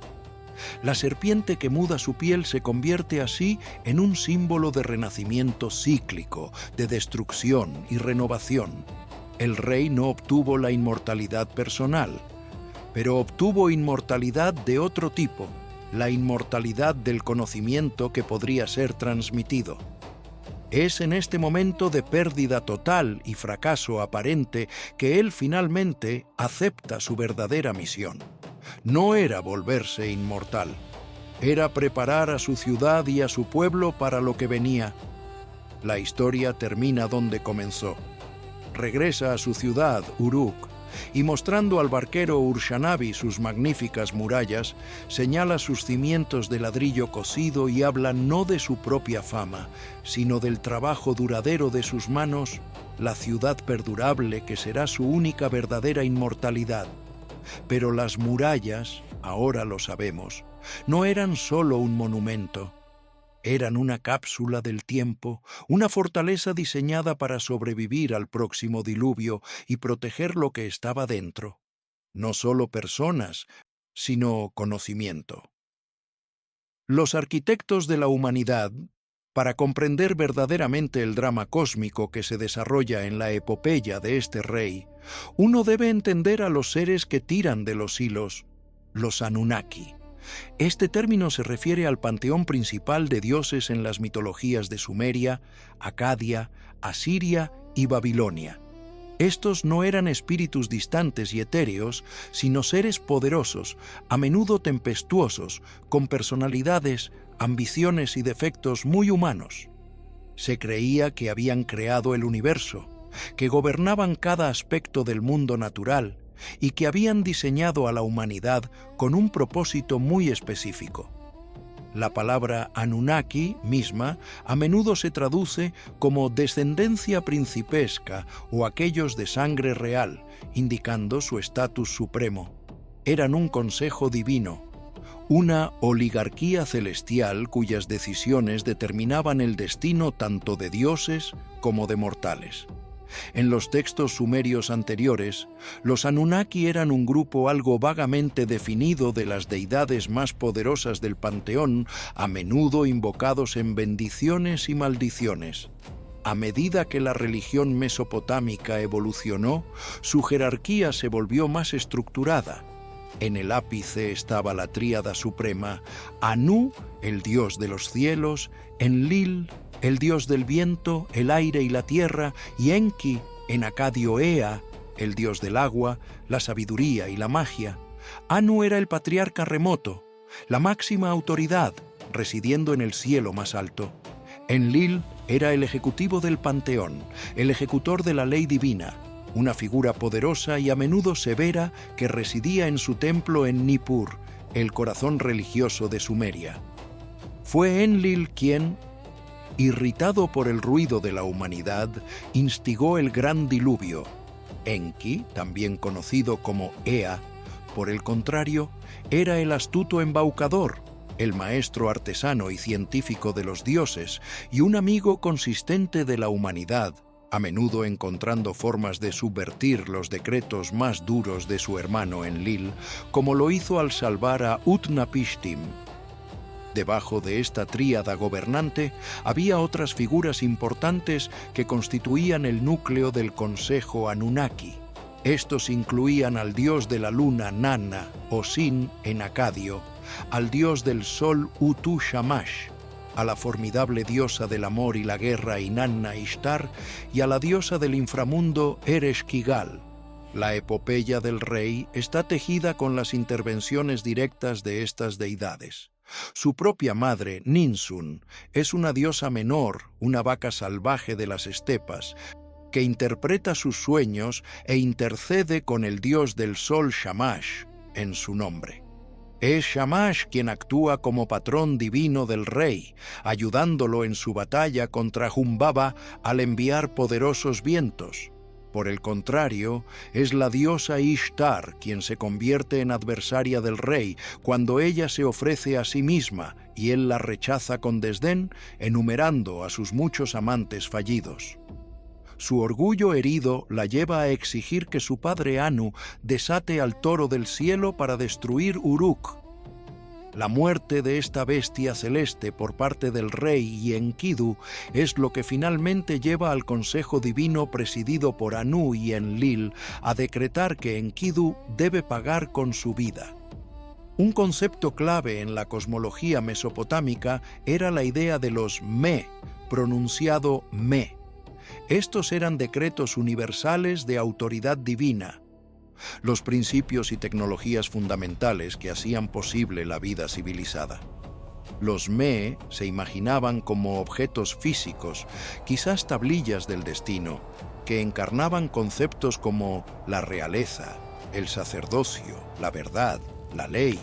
La serpiente que muda su piel se convierte así en un símbolo de renacimiento cíclico, de destrucción y renovación. El rey no obtuvo la inmortalidad personal, pero obtuvo inmortalidad de otro tipo, la inmortalidad del conocimiento que podría ser transmitido. Es en este momento de pérdida total y fracaso aparente que él finalmente acepta su verdadera misión. No era volverse inmortal, era preparar a su ciudad y a su pueblo para lo que venía. La historia termina donde comenzó. Regresa a su ciudad, Uruk, y mostrando al barquero Urshanabi sus magníficas murallas, señala sus cimientos de ladrillo cocido y habla no de su propia fama, sino del trabajo duradero de sus manos, la ciudad perdurable que será su única verdadera inmortalidad. Pero las murallas, ahora lo sabemos, no eran solo un monumento. Eran una cápsula del tiempo, una fortaleza diseñada para sobrevivir al próximo diluvio y proteger lo que estaba dentro. No solo personas, sino conocimiento. Los arquitectos de la humanidad, para comprender verdaderamente el drama cósmico que se desarrolla en la epopeya de este rey, uno debe entender a los seres que tiran de los hilos, los Anunnaki. Este término se refiere al panteón principal de dioses en las mitologías de Sumeria, Acadia, Asiria y Babilonia. Estos no eran espíritus distantes y etéreos, sino seres poderosos, a menudo tempestuosos, con personalidades, ambiciones y defectos muy humanos. Se creía que habían creado el universo, que gobernaban cada aspecto del mundo natural, y que habían diseñado a la humanidad con un propósito muy específico. La palabra Anunnaki misma a menudo se traduce como descendencia principesca o aquellos de sangre real, indicando su estatus supremo. Eran un consejo divino, una oligarquía celestial cuyas decisiones determinaban el destino tanto de dioses como de mortales. En los textos sumerios anteriores, los Anunnaki eran un grupo algo vagamente definido de las deidades más poderosas del panteón, a menudo invocados en bendiciones y maldiciones. A medida que la religión mesopotámica evolucionó, su jerarquía se volvió más estructurada. En el ápice estaba la tríada suprema: Anu, el dios de los cielos; Enlil, el dios del viento, el aire y la tierra; y Enki, en acadio Ea, el dios del agua, la sabiduría y la magia. Anu era el patriarca remoto, la máxima autoridad, residiendo en el cielo más alto. Enlil era el ejecutivo del panteón, el ejecutor de la ley divina, una figura poderosa y a menudo severa que residía en su templo en Nippur, el corazón religioso de Sumeria. Fue Enlil quien, irritado por el ruido de la humanidad, instigó el gran diluvio. Enki, también conocido como Ea, por el contrario, era el astuto embaucador, el maestro artesano y científico de los dioses y un amigo consistente de la humanidad, a menudo encontrando formas de subvertir los decretos más duros de su hermano Enlil, como lo hizo al salvar a Utnapishtim. Debajo de esta tríada gobernante había otras figuras importantes que constituían el núcleo del Consejo Anunnaki. Estos incluían al dios de la luna Nanna o Sin en acadio, al dios del sol Utu-Shamash, a la formidable diosa del amor y la guerra Inanna Ishtar y a la diosa del inframundo Ereshkigal. La epopeya del rey está tejida con las intervenciones directas de estas deidades. Su propia madre, Ninsun, es una diosa menor, una vaca salvaje de las estepas, que interpreta sus sueños e intercede con el dios del sol Shamash en su nombre. Es Shamash quien actúa como patrón divino del rey, ayudándolo en su batalla contra Humbaba al enviar poderosos vientos. Por el contrario, es la diosa Ishtar quien se convierte en adversaria del rey cuando ella se ofrece a sí misma y él la rechaza con desdén, enumerando a sus muchos amantes fallidos. Su orgullo herido la lleva a exigir que su padre Anu desate al toro del cielo para destruir Uruk. La muerte de esta bestia celeste por parte del rey y Enkidu es lo que finalmente lleva al Consejo Divino presidido por Anu y Enlil a decretar que Enkidu debe pagar con su vida. Un concepto clave en la cosmología mesopotámica era la idea de los Me, pronunciado Me. Estos eran decretos universales de autoridad divina, los principios y tecnologías fundamentales que hacían posible la vida civilizada. Los Me se imaginaban como objetos físicos, quizás tablillas del destino, que encarnaban conceptos como la realeza, el sacerdocio, la verdad, la ley,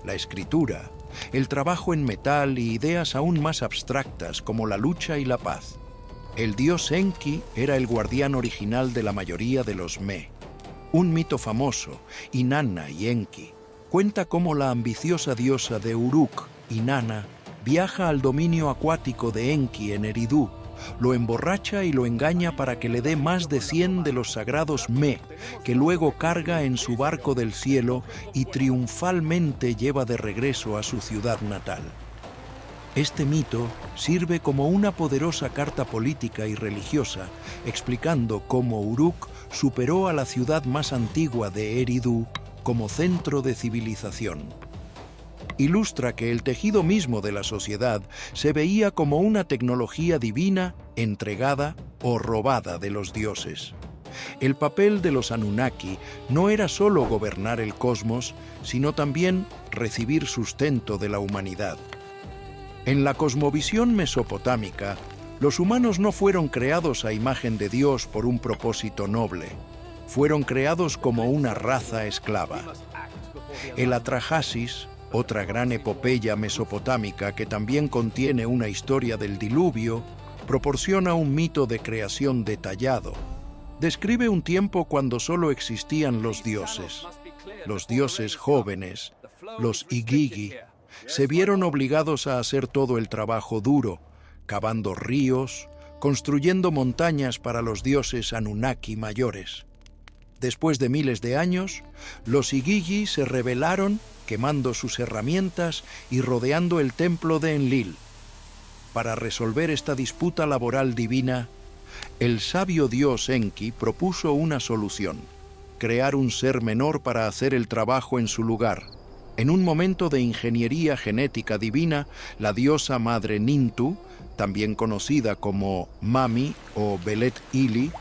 la escritura, el trabajo en metal y ideas aún más abstractas como la lucha y la paz. El dios Enki era el guardián original de la mayoría de los Me. Un mito famoso, Inanna y Enki, cuenta cómo la ambiciosa diosa de Uruk, Inanna, viaja al dominio acuático de Enki en Eridu, lo emborracha y lo engaña para que le dé más de 100 de los sagrados Me, que luego carga en su barco del cielo y triunfalmente lleva de regreso a su ciudad natal. Este mito sirve como una poderosa carta política y religiosa, explicando cómo Uruk superó a la ciudad más antigua de Eridu como centro de civilización. Ilustra que el tejido mismo de la sociedad se veía como una tecnología divina entregada o robada de los dioses. El papel de los Anunnaki no era solo gobernar el cosmos, sino también recibir sustento de la humanidad. En la cosmovisión mesopotámica, los humanos no fueron creados a imagen de Dios por un propósito noble. Fueron creados como una raza esclava. El Atrahasis, otra gran epopeya mesopotámica que también contiene una historia del diluvio, proporciona un mito de creación detallado. Describe un tiempo cuando solo existían los dioses. Los dioses jóvenes, los Igigi, se vieron obligados a hacer todo el trabajo duro, cavando ríos, construyendo montañas para los dioses Anunnaki mayores. Después de miles de años, los Igigi se rebelaron, quemando sus herramientas y rodeando el templo de Enlil. Para resolver esta disputa laboral divina, el sabio dios Enki propuso una solución: crear un ser menor para hacer el trabajo en su lugar. En un momento de ingeniería genética divina, la diosa madre Nintu, también conocida como Mami o Belet Ili,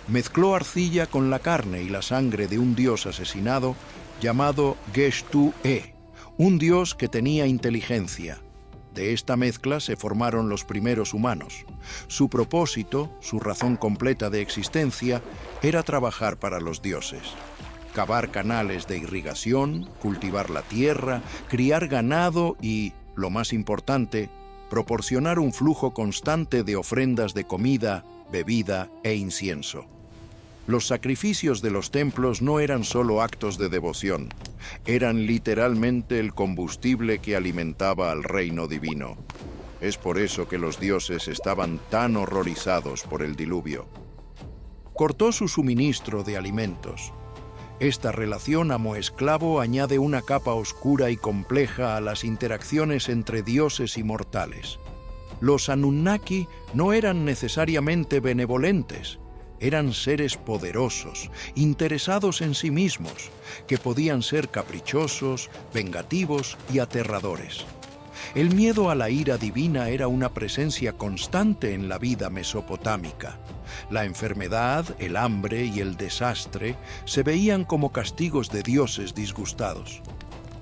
mezcló arcilla con la carne y la sangre de un dios asesinado llamado Geshtu-e, un dios que tenía inteligencia. De esta mezcla se formaron los primeros humanos. Su propósito, su razón completa de existencia, era trabajar para los dioses. Cavar canales de irrigación, cultivar la tierra, criar ganado y, lo más importante, proporcionar un flujo constante de ofrendas de comida, bebida e incienso. Los sacrificios de los templos no eran solo actos de devoción, eran literalmente el combustible que alimentaba al reino divino. Es por eso que los dioses estaban tan horrorizados por el diluvio. Cortó su suministro de alimentos. Esta relación amo-esclavo añade una capa oscura y compleja a las interacciones entre dioses y mortales. Los Anunnaki no eran necesariamente benevolentes, eran seres poderosos, interesados en sí mismos, que podían ser caprichosos, vengativos y aterradores. El miedo a la ira divina era una presencia constante en la vida mesopotámica. La enfermedad, el hambre y el desastre se veían como castigos de dioses disgustados.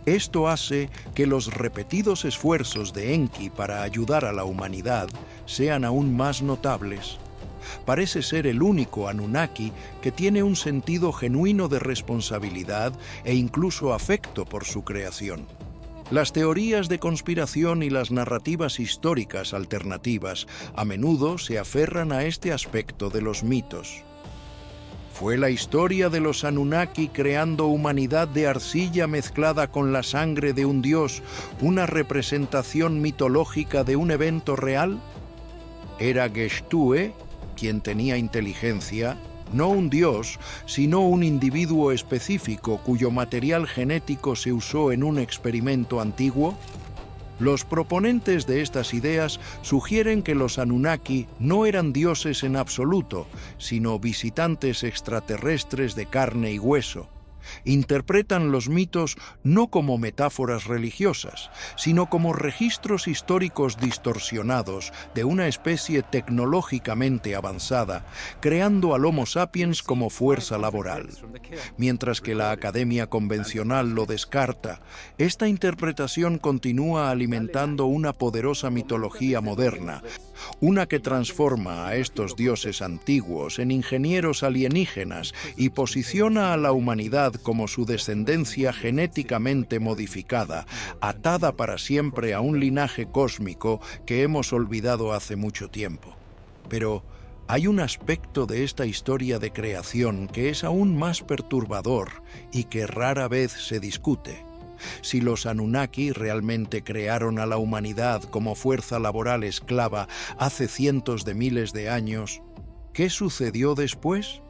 Esto hace que los repetidos esfuerzos de Enki para ayudar a la humanidad sean aún más notables. Parece ser el único Anunnaki que tiene un sentido genuino de responsabilidad e incluso afecto por su creación. Las teorías de conspiración y las narrativas históricas alternativas a menudo se aferran a este aspecto de los mitos. Fue la historia de los Anunnaki creando humanidad de arcilla mezclada con la sangre de un dios, una representación mitológica de un evento real. Era Geshtue quien tenía inteligencia, no un dios, sino un individuo específico cuyo material genético se usó en un experimento antiguo. Los proponentes de estas ideas sugieren que los Anunnaki no eran dioses en absoluto, sino visitantes extraterrestres de carne y hueso. Interpretan los mitos no como metáforas religiosas, sino como registros históricos distorsionados de una especie tecnológicamente avanzada, creando al Homo sapiens como fuerza laboral. Mientras que la academia convencional lo descarta, esta interpretación continúa alimentando una poderosa mitología moderna, una que transforma a estos dioses antiguos en ingenieros alienígenas y posiciona a la humanidad como su descendencia genéticamente modificada, atada para siempre a un linaje cósmico que hemos olvidado hace mucho tiempo. Pero hay un aspecto de esta historia de creación que es aún más perturbador y que rara vez se discute. Si los Anunnaki realmente crearon a la humanidad como fuerza laboral esclava hace cientos de miles de años, ¿qué sucedió después?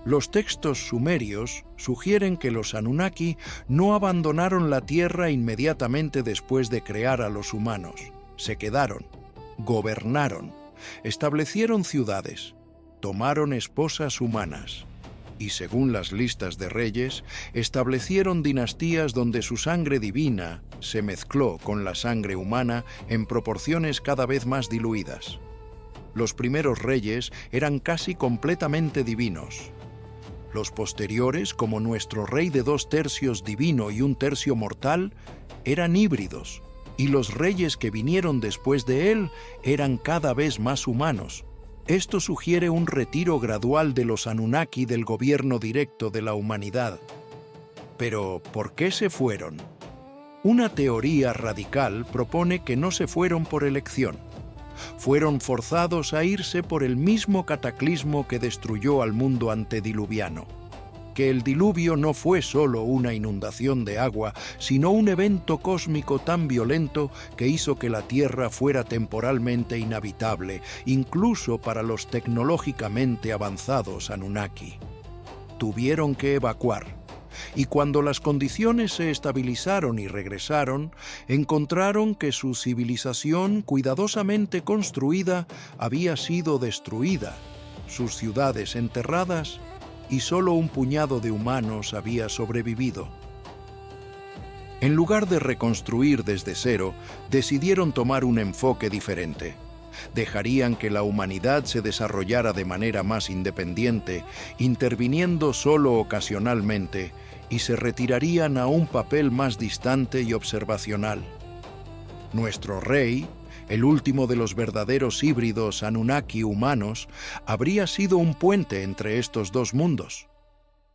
Los textos sumerios sugieren que los Anunnaki no abandonaron la Tierra inmediatamente después de crear a los humanos. Se quedaron, gobernaron, establecieron ciudades, tomaron esposas humanas y, según las listas de reyes, establecieron dinastías donde su sangre divina se mezcló con la sangre humana en proporciones cada vez más diluidas. Los primeros reyes eran casi completamente divinos. Los posteriores, como nuestro rey de 2/3 divino y 1/3 mortal, eran híbridos, y los reyes que vinieron después de él eran cada vez más humanos. Esto sugiere un retiro gradual de los Anunnaki del gobierno directo de la humanidad. Pero, ¿por qué se fueron? Una teoría radical propone que no se fueron por elección. Fueron forzados a irse por el mismo cataclismo que destruyó al mundo antediluviano. Que el diluvio no fue solo una inundación de agua, sino un evento cósmico tan violento que hizo que la Tierra fuera temporalmente inhabitable, incluso para los tecnológicamente avanzados Anunnaki. Tuvieron que evacuar. Y cuando las condiciones se estabilizaron y regresaron, encontraron que su civilización cuidadosamente construida había sido destruida, sus ciudades enterradas, y solo un puñado de humanos había sobrevivido. En lugar de reconstruir desde cero, decidieron tomar un enfoque diferente. Dejarían que la humanidad se desarrollara de manera más independiente, interviniendo solo ocasionalmente, y se retirarían a un papel más distante y observacional. Nuestro rey, el último de los verdaderos híbridos Anunnaki humanos, habría sido un puente entre estos dos mundos.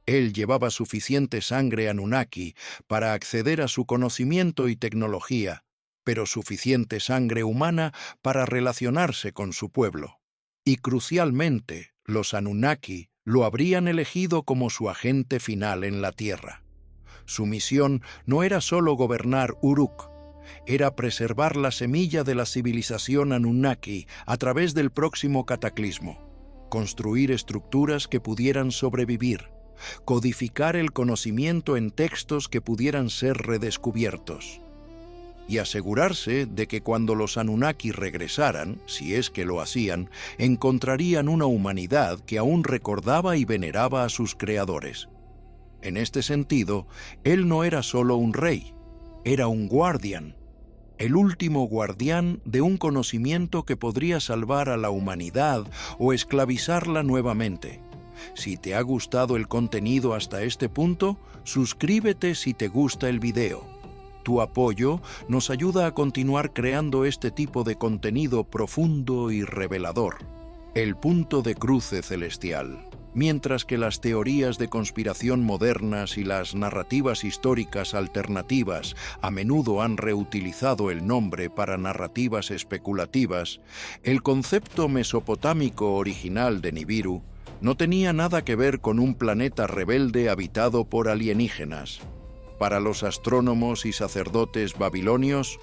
Él llevaba suficiente sangre Anunnaki para acceder a su conocimiento y tecnología, pero suficiente sangre humana para relacionarse con su pueblo. Y crucialmente, los Anunnaki lo habrían elegido como su agente final en la Tierra. Su misión no era solo gobernar Uruk, era preservar la semilla de la civilización Anunnaki a través del próximo cataclismo, construir estructuras que pudieran sobrevivir, codificar el conocimiento en textos que pudieran ser redescubiertos, y asegurarse de que cuando los Anunnaki regresaran, si es que lo hacían, encontrarían una humanidad que aún recordaba y veneraba a sus creadores. En este sentido, él no era solo un rey, era un guardián, el último guardián de un conocimiento que podría salvar a la humanidad o esclavizarla nuevamente. Si te ha gustado el contenido hasta este punto, suscríbete si te gusta el video. Tu apoyo nos ayuda a continuar creando este tipo de contenido profundo y revelador. El punto de cruce celestial. Mientras que las teorías de conspiración modernas y las narrativas históricas alternativas a menudo han reutilizado el nombre para narrativas especulativas, el concepto mesopotámico original de Nibiru No tenía nada que ver con un planeta rebelde habitado por alienígenas. Para los astrónomos y sacerdotes babilonios,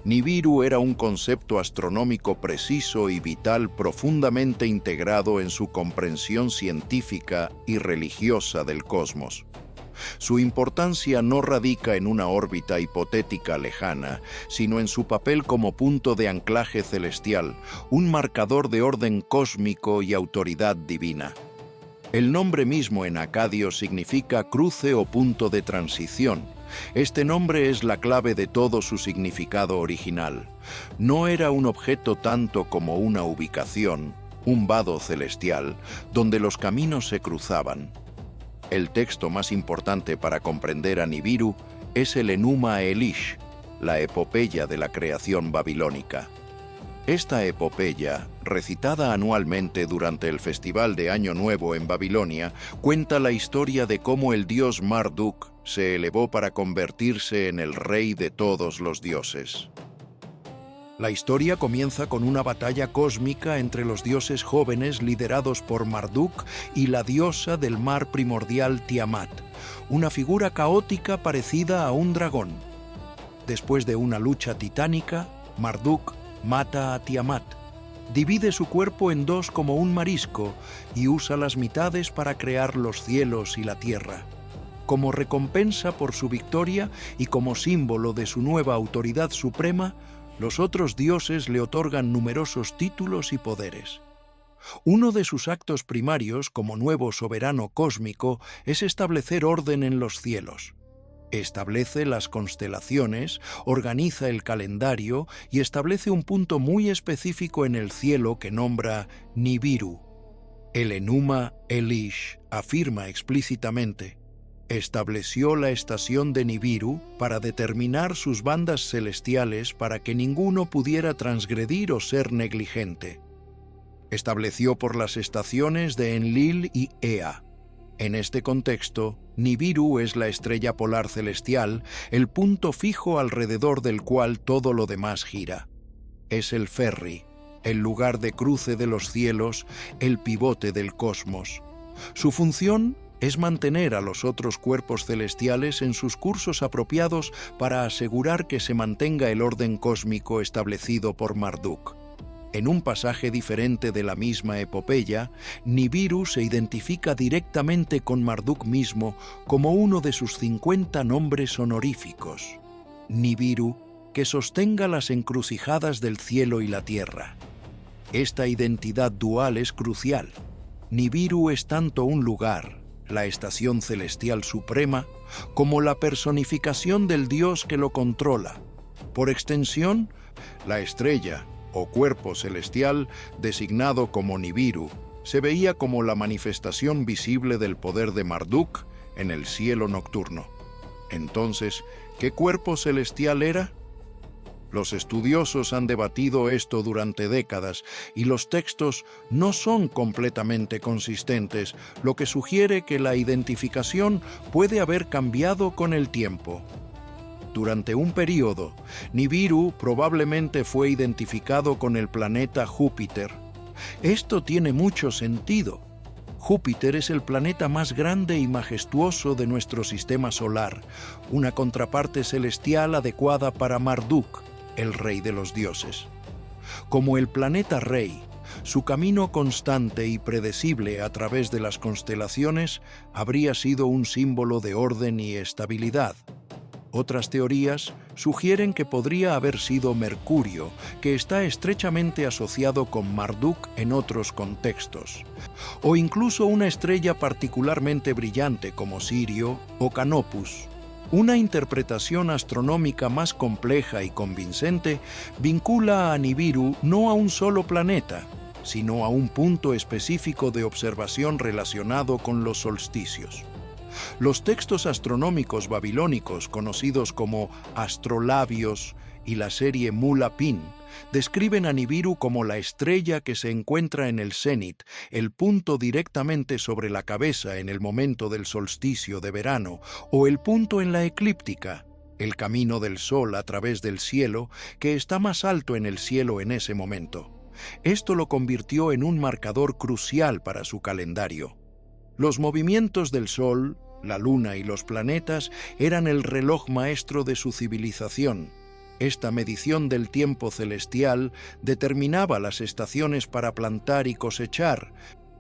Nibiru era un concepto astronómico preciso y vital profundamente integrado en su comprensión científica y religiosa del cosmos. Su importancia no radica en una órbita hipotética lejana, sino en su papel como punto de anclaje celestial, un marcador de orden cósmico y autoridad divina. El nombre mismo en acadio significa cruce o punto de transición. Este nombre es la clave de todo su significado original. No era un objeto tanto como una ubicación, un vado celestial, donde los caminos se cruzaban. El texto más importante para comprender a Nibiru es el Enuma Elish, la epopeya de la creación babilónica. Esta epopeya, recitada anualmente durante el Festival de Año Nuevo en Babilonia, cuenta la historia de cómo el dios Marduk se elevó para convertirse en el rey de todos los dioses. La historia comienza con una batalla cósmica entre los dioses jóvenes liderados por Marduk y la diosa del mar primordial Tiamat, una figura caótica parecida a un dragón. Después de una lucha titánica, Marduk mata a Tiamat, divide su cuerpo en dos como un marisco y usa las mitades para crear los cielos y la tierra. Como recompensa por su victoria y como símbolo de su nueva autoridad suprema, los otros dioses le otorgan numerosos títulos y poderes. Uno de sus actos primarios como nuevo soberano cósmico es establecer orden en los cielos. Establece las constelaciones, organiza el calendario y establece un punto muy específico en el cielo que nombra Nibiru. El Enuma Elish afirma explícitamente: estableció la estación de Nibiru para determinar sus bandas celestiales para que ninguno pudiera transgredir o ser negligente. Estableció por las estaciones de Enlil y Ea. En este contexto, Nibiru es la estrella polar celestial, el punto fijo alrededor del cual todo lo demás gira. Es el ferry, el lugar de cruce de los cielos, el pivote del cosmos. Su función es mantener a los otros cuerpos celestiales en sus cursos apropiados para asegurar que se mantenga el orden cósmico establecido por Marduk. En un pasaje diferente de la misma epopeya, Nibiru se identifica directamente con Marduk mismo como uno de sus 50 nombres honoríficos. Nibiru, que sostenga las encrucijadas del cielo y la tierra. Esta identidad dual es crucial. Nibiru es tanto un lugar, la estación celestial suprema, como la personificación del dios que lo controla. Por extensión, la estrella o cuerpo celestial, designado como Nibiru, se veía como la manifestación visible del poder de Marduk en el cielo nocturno. Entonces, ¿qué cuerpo celestial era? Los estudiosos han debatido esto durante décadas y los textos no son completamente consistentes, lo que sugiere que la identificación puede haber cambiado con el tiempo. Durante un período, Nibiru probablemente fue identificado con el planeta Júpiter. Esto tiene mucho sentido. Júpiter es el planeta más grande y majestuoso de nuestro sistema solar, una contraparte celestial adecuada para Marduk, el rey de los dioses. Como el planeta rey, su camino constante y predecible a través de las constelaciones habría sido un símbolo de orden y estabilidad. Otras teorías sugieren que podría haber sido Mercurio, que está estrechamente asociado con Marduk en otros contextos, o incluso una estrella particularmente brillante como Sirio o Canopus. Una interpretación astronómica más compleja y convincente vincula a Nibiru no a un solo planeta, sino a un punto específico de observación relacionado con los solsticios. Los textos astronómicos babilónicos, conocidos como astrolabios y la serie Mulapin, describen a Nibiru como la estrella que se encuentra en el cenit, el punto directamente sobre la cabeza en el momento del solsticio de verano, o el punto en la eclíptica, el camino del sol a través del cielo, que está más alto en el cielo en ese momento. Esto lo convirtió en un marcador crucial para su calendario. Los movimientos del Sol, la Luna y los planetas eran el reloj maestro de su civilización. Esta medición del tiempo celestial determinaba las estaciones para plantar y cosechar,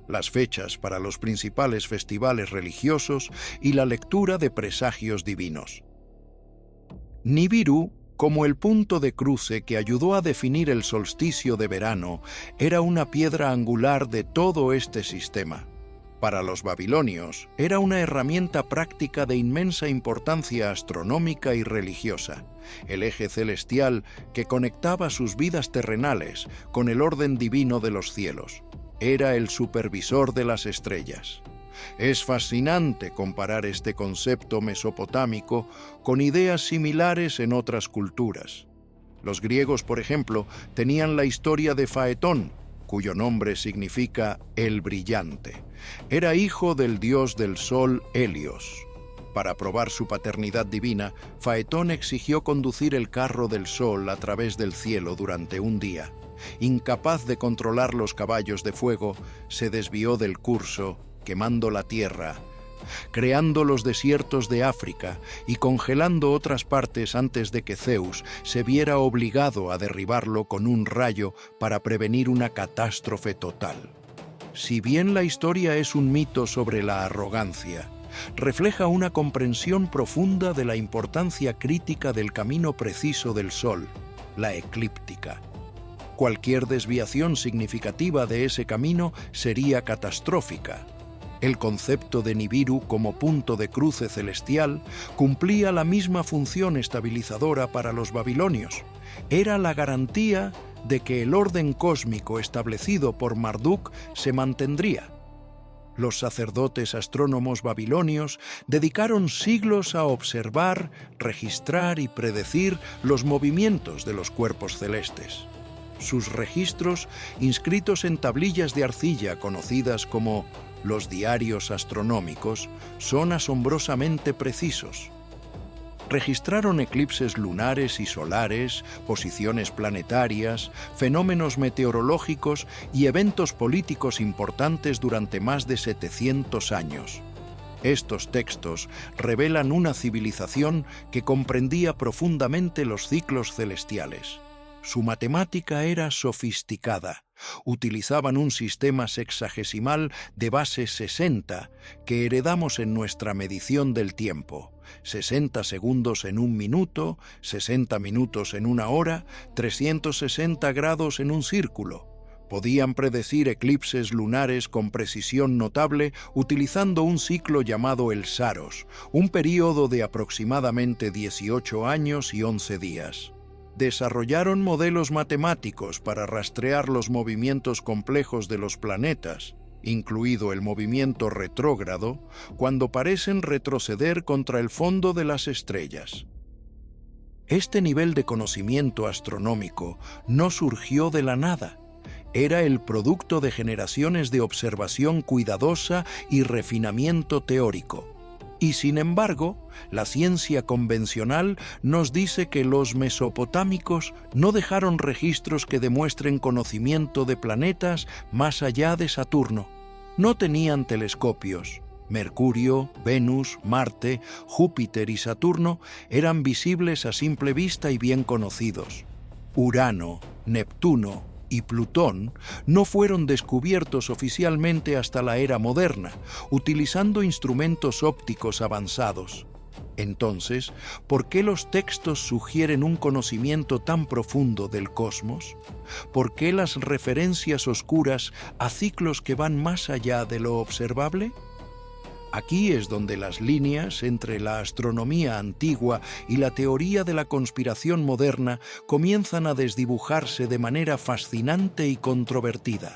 las fechas para los principales festivales religiosos y la lectura de presagios divinos. Nibiru, como el punto de cruce que ayudó a definir el solsticio de verano, era una piedra angular de todo este sistema. Para los babilonios, era una herramienta práctica de inmensa importancia astronómica y religiosa, el eje celestial que conectaba sus vidas terrenales con el orden divino de los cielos. Era el supervisor de las estrellas. Es fascinante comparar este concepto mesopotámico con ideas similares en otras culturas. Los griegos, por ejemplo, tenían la historia de Faetón, cuyo nombre significa el brillante. Era hijo del dios del sol Helios. Para probar su paternidad divina, Faetón exigió conducir el carro del sol a través del cielo durante un día. Incapaz de controlar los caballos de fuego, se desvió del curso, quemando la tierra, creando los desiertos de África y congelando otras partes antes de que Zeus se viera obligado a derribarlo con un rayo para prevenir una catástrofe total. Si bien la historia es un mito sobre la arrogancia, refleja una comprensión profunda de la importancia crítica del camino preciso del Sol, la eclíptica. Cualquier desviación significativa de ese camino sería catastrófica. El concepto de Nibiru como punto de cruce celestial cumplía la misma función estabilizadora para los babilonios. Era la garantía de que el orden cósmico establecido por Marduk se mantendría. Los sacerdotes astrónomos babilonios dedicaron siglos a observar, registrar y predecir los movimientos de los cuerpos celestes. Sus registros, inscritos en tablillas de arcilla conocidas como los diarios astronómicos, son asombrosamente precisos. Registraron eclipses lunares y solares, posiciones planetarias, fenómenos meteorológicos y eventos políticos importantes durante más de 700 años. Estos textos revelan una civilización que comprendía profundamente los ciclos celestiales. Su matemática era sofisticada. Utilizaban un sistema sexagesimal de base 60 que heredamos en nuestra medición del tiempo. 60 segundos en un minuto, 60 minutos en una hora, 360 grados en un círculo. Podían predecir eclipses lunares con precisión notable utilizando un ciclo llamado el Saros, un período de aproximadamente 18 años y 11 días. Desarrollaron modelos matemáticos para rastrear los movimientos complejos de los planetas, incluido el movimiento retrógrado, cuando parecen retroceder contra el fondo de las estrellas. Este nivel de conocimiento astronómico no surgió de la nada. Era el producto de generaciones de observación cuidadosa y refinamiento teórico. Y sin embargo, la ciencia convencional nos dice que los mesopotámicos no dejaron registros que demuestren conocimiento de planetas más allá de Saturno. No tenían telescopios. Mercurio, Venus, Marte, Júpiter y Saturno eran visibles a simple vista y bien conocidos. Urano, Neptuno y Plutón no fueron descubiertos oficialmente hasta la era moderna, utilizando instrumentos ópticos avanzados. Entonces, ¿por qué los textos sugieren un conocimiento tan profundo del cosmos? ¿Por qué las referencias oscuras a ciclos que van más allá de lo observable? Aquí es donde las líneas entre la astronomía antigua y la teoría de la conspiración moderna comienzan a desdibujarse de manera fascinante y controvertida.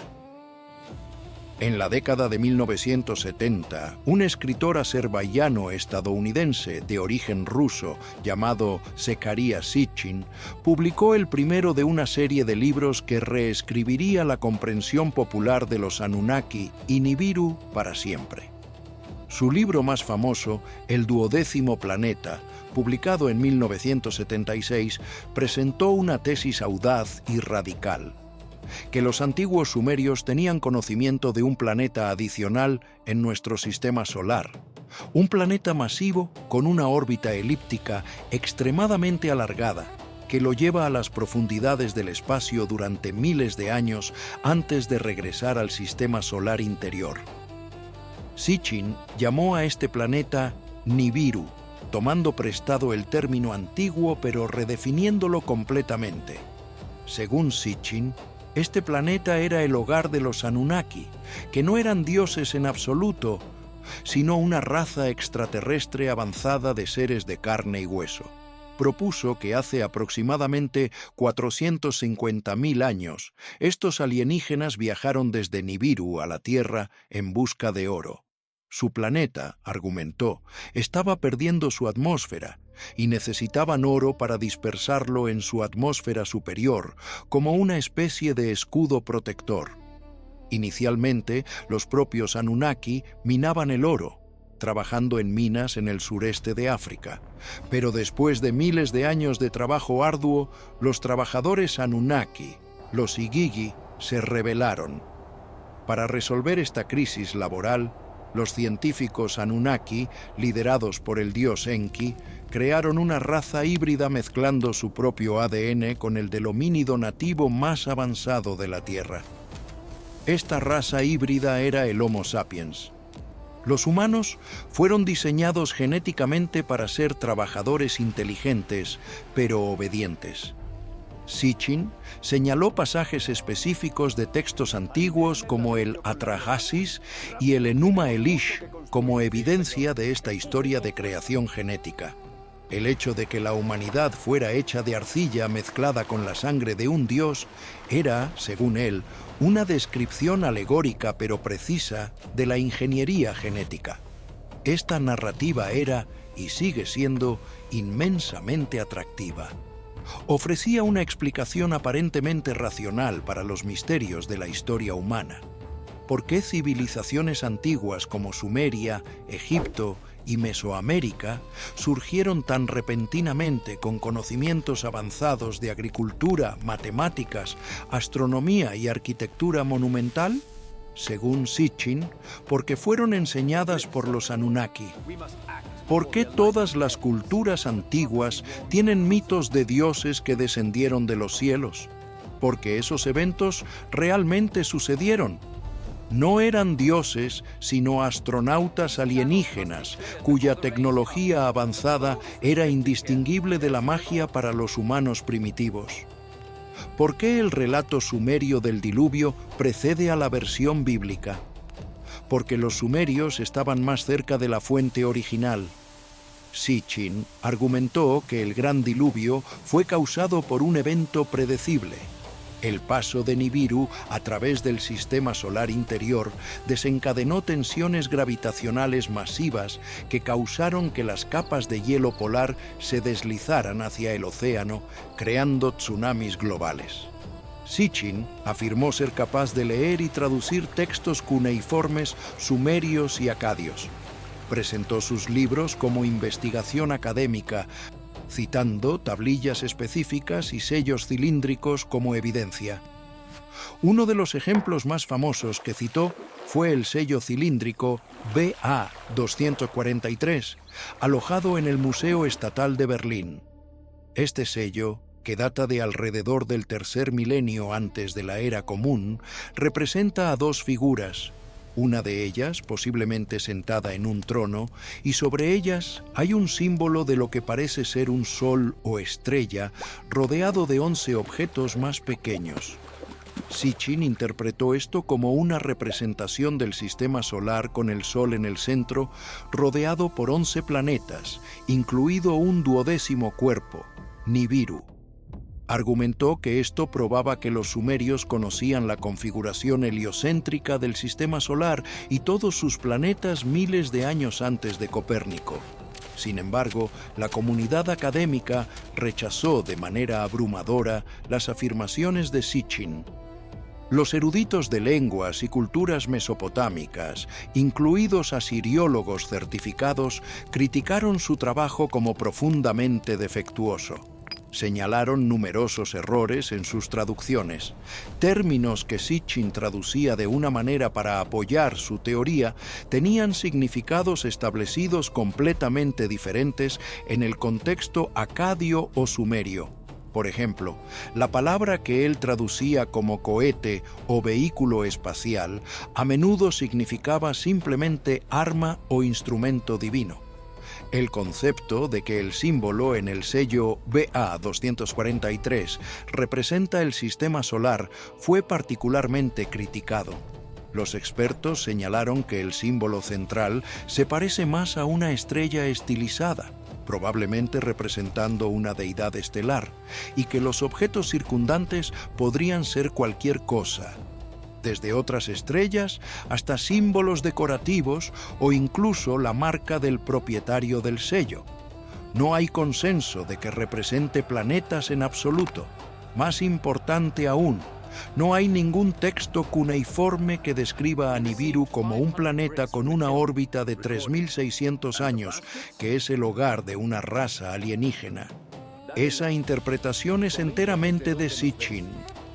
En la década de 1970, un escritor azerbaiyano-estadounidense de origen ruso llamado Zecharia Sitchin publicó el primero de una serie de libros que reescribiría la comprensión popular de los Anunnaki y Nibiru para siempre. Su libro más famoso, El 12º planeta, publicado en 1976, presentó una tesis audaz y radical. que los antiguos sumerios tenían conocimiento de un planeta adicional en nuestro sistema solar, un planeta masivo con una órbita elíptica extremadamente alargada, que lo lleva a las profundidades del espacio durante miles de años antes de regresar al sistema solar interior. Sitchin llamó a este planeta Nibiru, tomando prestado el término antiguo pero redefiniéndolo completamente. Según Sitchin, este planeta era el hogar de los Anunnaki, que no eran dioses en absoluto, sino una raza extraterrestre avanzada de seres de carne y hueso. Propuso que hace aproximadamente 450.000 años, estos alienígenas viajaron desde Nibiru a la Tierra en busca de oro. Su planeta, argumentó, estaba perdiendo su atmósfera y necesitaban oro para dispersarlo en su atmósfera superior, como una especie de escudo protector. Inicialmente, los propios Anunnaki minaban el oro, trabajando en minas en el sureste de África. Pero después de miles de años de trabajo arduo, los trabajadores Anunnaki, los Igigi, se rebelaron. Para resolver esta crisis laboral, los científicos Anunnaki, liderados por el dios Enki, crearon una raza híbrida mezclando su propio ADN con el del homínido nativo más avanzado de la Tierra. Esta raza híbrida era el Homo sapiens. Los humanos fueron diseñados genéticamente para ser trabajadores inteligentes, pero obedientes. Sitchin señaló pasajes específicos de textos antiguos como el Atrahasis y el Enuma Elish como evidencia de esta historia de creación genética. El hecho de que la humanidad fuera hecha de arcilla mezclada con la sangre de un dios era, según él, una descripción alegórica pero precisa de la ingeniería genética. Esta narrativa era, y sigue siendo, inmensamente atractiva. Ofrecía una explicación aparentemente racional para los misterios de la historia humana. ¿Por qué civilizaciones antiguas como Sumeria, Egipto y Mesoamérica surgieron tan repentinamente con conocimientos avanzados de agricultura, matemáticas, astronomía y arquitectura monumental? Según Sitchin, porque fueron enseñadas por los Anunnaki. ¿Por qué todas las culturas antiguas tienen mitos de dioses que descendieron de los cielos? Porque esos eventos realmente sucedieron. No eran dioses, sino astronautas alienígenas, cuya tecnología avanzada era indistinguible de la magia para los humanos primitivos. ¿Por qué el relato sumerio del diluvio precede a la versión bíblica? Porque los sumerios estaban más cerca de la fuente original. Sitchin argumentó que el gran diluvio fue causado por un evento predecible. El paso de Nibiru a través del sistema solar interior desencadenó tensiones gravitacionales masivas que causaron que las capas de hielo polar se deslizaran hacia el océano, creando tsunamis globales. Sitchin afirmó ser capaz de leer y traducir textos cuneiformes sumerios y acadios. Presentó sus libros como investigación académica, citando tablillas específicas y sellos cilíndricos como evidencia. Uno de los ejemplos más famosos que citó fue el sello cilíndrico BA-243, alojado en el Museo Estatal de Berlín. Este sello, que data de alrededor del tercer milenio antes de la Era Común, representa a dos figuras. Una de ellas, posiblemente sentada en un trono, y sobre ellas hay un símbolo de lo que parece ser un sol o estrella, rodeado de 11 objetos más pequeños. Sitchin interpretó esto como una representación del sistema solar con el Sol en el centro, rodeado por 11 planetas, incluido un 12º cuerpo, Nibiru. Argumentó que esto probaba que los sumerios conocían la configuración heliocéntrica del sistema solar y todos sus planetas miles de años antes de Copérnico. Sin embargo, la comunidad académica rechazó de manera abrumadora las afirmaciones de Sitchin. Los eruditos de lenguas y culturas mesopotámicas, incluidos asiriólogos certificados, criticaron su trabajo como profundamente defectuoso. Señalaron numerosos errores en sus traducciones. Términos que Sitchin traducía de una manera para apoyar su teoría tenían significados establecidos completamente diferentes en el contexto acadio o sumerio. Por ejemplo, la palabra que él traducía como cohete o vehículo espacial a menudo significaba simplemente arma o instrumento divino. El concepto de que el símbolo en el sello BA-243 representa el sistema solar fue particularmente criticado. Los expertos señalaron que el símbolo central se parece más a una estrella estilizada, probablemente representando una deidad estelar, y que los objetos circundantes podrían ser cualquier cosa, desde otras estrellas hasta símbolos decorativos o incluso la marca del propietario del sello. No hay consenso de que represente planetas en absoluto. Más importante aún, no hay ningún texto cuneiforme que describa a Nibiru como un planeta con una órbita de 3.600 años, que es el hogar de una raza alienígena. Esa interpretación es enteramente de Sitchin.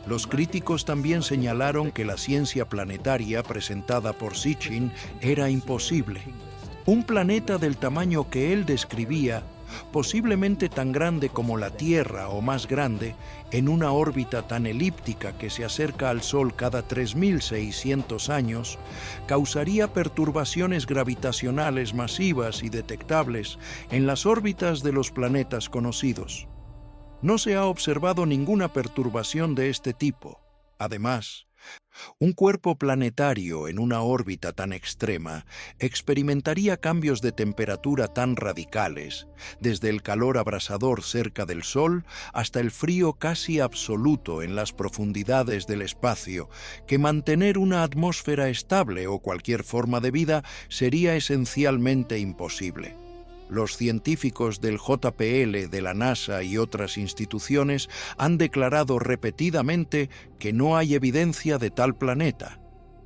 Los críticos también señalaron que la ciencia planetaria presentada por Sitchin era imposible. Un planeta del tamaño que él describía, posiblemente tan grande como la Tierra o más grande, en una órbita tan elíptica que se acerca al Sol cada 3.600 años, causaría perturbaciones gravitacionales masivas y detectables en las órbitas de los planetas conocidos. No se ha observado ninguna perturbación de este tipo. Además, un cuerpo planetario en una órbita tan extrema experimentaría cambios de temperatura tan radicales, desde el calor abrasador cerca del Sol hasta el frío casi absoluto en las profundidades del espacio, que mantener una atmósfera estable o cualquier forma de vida sería esencialmente imposible. Los científicos del JPL, de la NASA y otras instituciones han declarado repetidamente que no hay evidencia de tal planeta.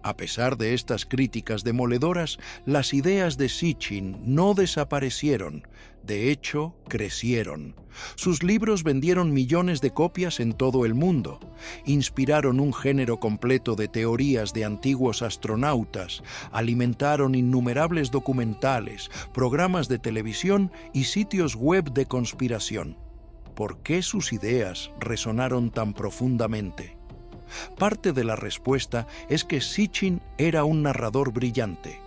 A pesar de estas críticas demoledoras, las ideas de Sitchin no desaparecieron, de hecho, crecieron. Sus libros vendieron millones de copias en todo el mundo, inspiraron un género completo de teorías de antiguos astronautas, alimentaron innumerables documentales, programas de televisión y sitios web de conspiración. ¿Por qué sus ideas resonaron tan profundamente? Parte de la respuesta es que Sitchin era un narrador brillante.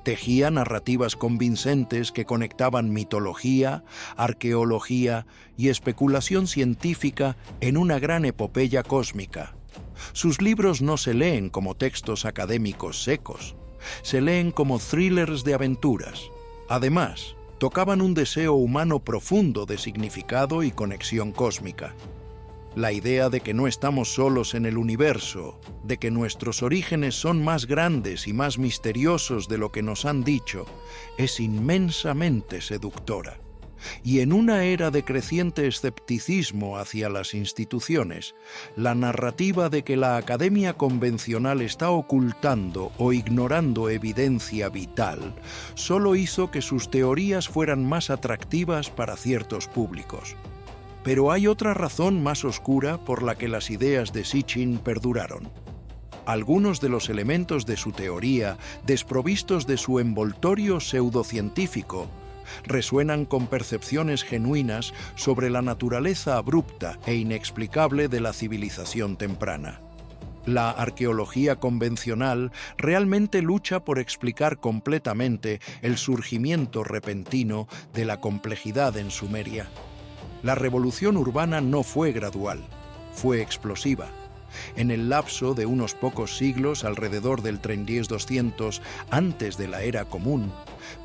Tejía narrativas convincentes que conectaban mitología, arqueología y especulación científica en una gran epopeya cósmica. Sus libros no se leen como textos académicos secos, se leen como thrillers de aventuras. Además, tocaban un deseo humano profundo de significado y conexión cósmica. La idea de que no estamos solos en el universo, de que nuestros orígenes son más grandes y más misteriosos de lo que nos han dicho, es inmensamente seductora. Y en una era de creciente escepticismo hacia las instituciones, la narrativa de que la academia convencional está ocultando o ignorando evidencia vital solo hizo que sus teorías fueran más atractivas para ciertos públicos. Pero hay otra razón más oscura por la que las ideas de Sitchin perduraron. Algunos de los elementos de su teoría, desprovistos de su envoltorio pseudocientífico, resuenan con percepciones genuinas sobre la naturaleza abrupta e inexplicable de la civilización temprana. La arqueología convencional realmente lucha por explicar completamente el surgimiento repentino de la complejidad en Sumeria. La revolución urbana no fue gradual, fue explosiva. En el lapso de unos pocos siglos, alrededor del 300-200 antes de la Era Común,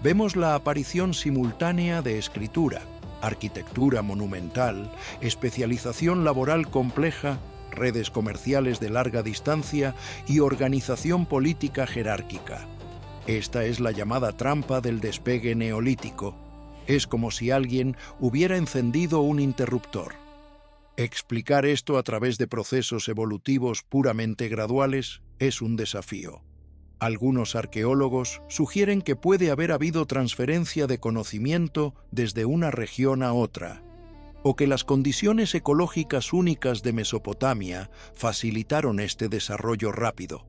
vemos la aparición simultánea de escritura, arquitectura monumental, especialización laboral compleja, redes comerciales de larga distancia y organización política jerárquica. Esta es la llamada trampa del despegue neolítico. Es como si alguien hubiera encendido un interruptor. Explicar esto a través de procesos evolutivos puramente graduales es un desafío. Algunos arqueólogos sugieren que puede haber habido transferencia de conocimiento desde una región a otra. o que las condiciones ecológicas únicas de Mesopotamia facilitaron este desarrollo rápido.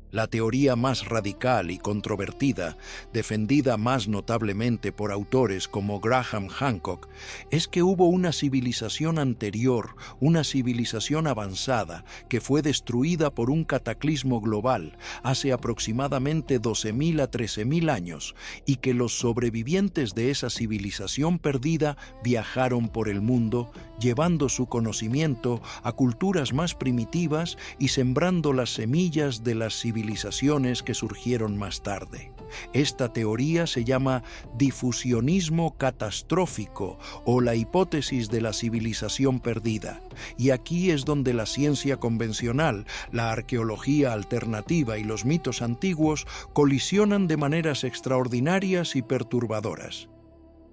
La teoría más radical y controvertida, defendida más notablemente por autores como Graham Hancock, es que hubo una civilización anterior, una civilización avanzada, que fue destruida por un cataclismo global hace aproximadamente 12.000 a 13.000 años, y que los sobrevivientes de esa civilización perdida viajaron por el mundo, llevando su conocimiento a culturas más primitivas y sembrando las semillas de las civilizaciones que surgieron más tarde. Esta teoría se llama difusionismo catastrófico o la hipótesis de la civilización perdida. Y aquí es donde la ciencia convencional, la arqueología alternativa y los mitos antiguos colisionan de maneras extraordinarias y perturbadoras.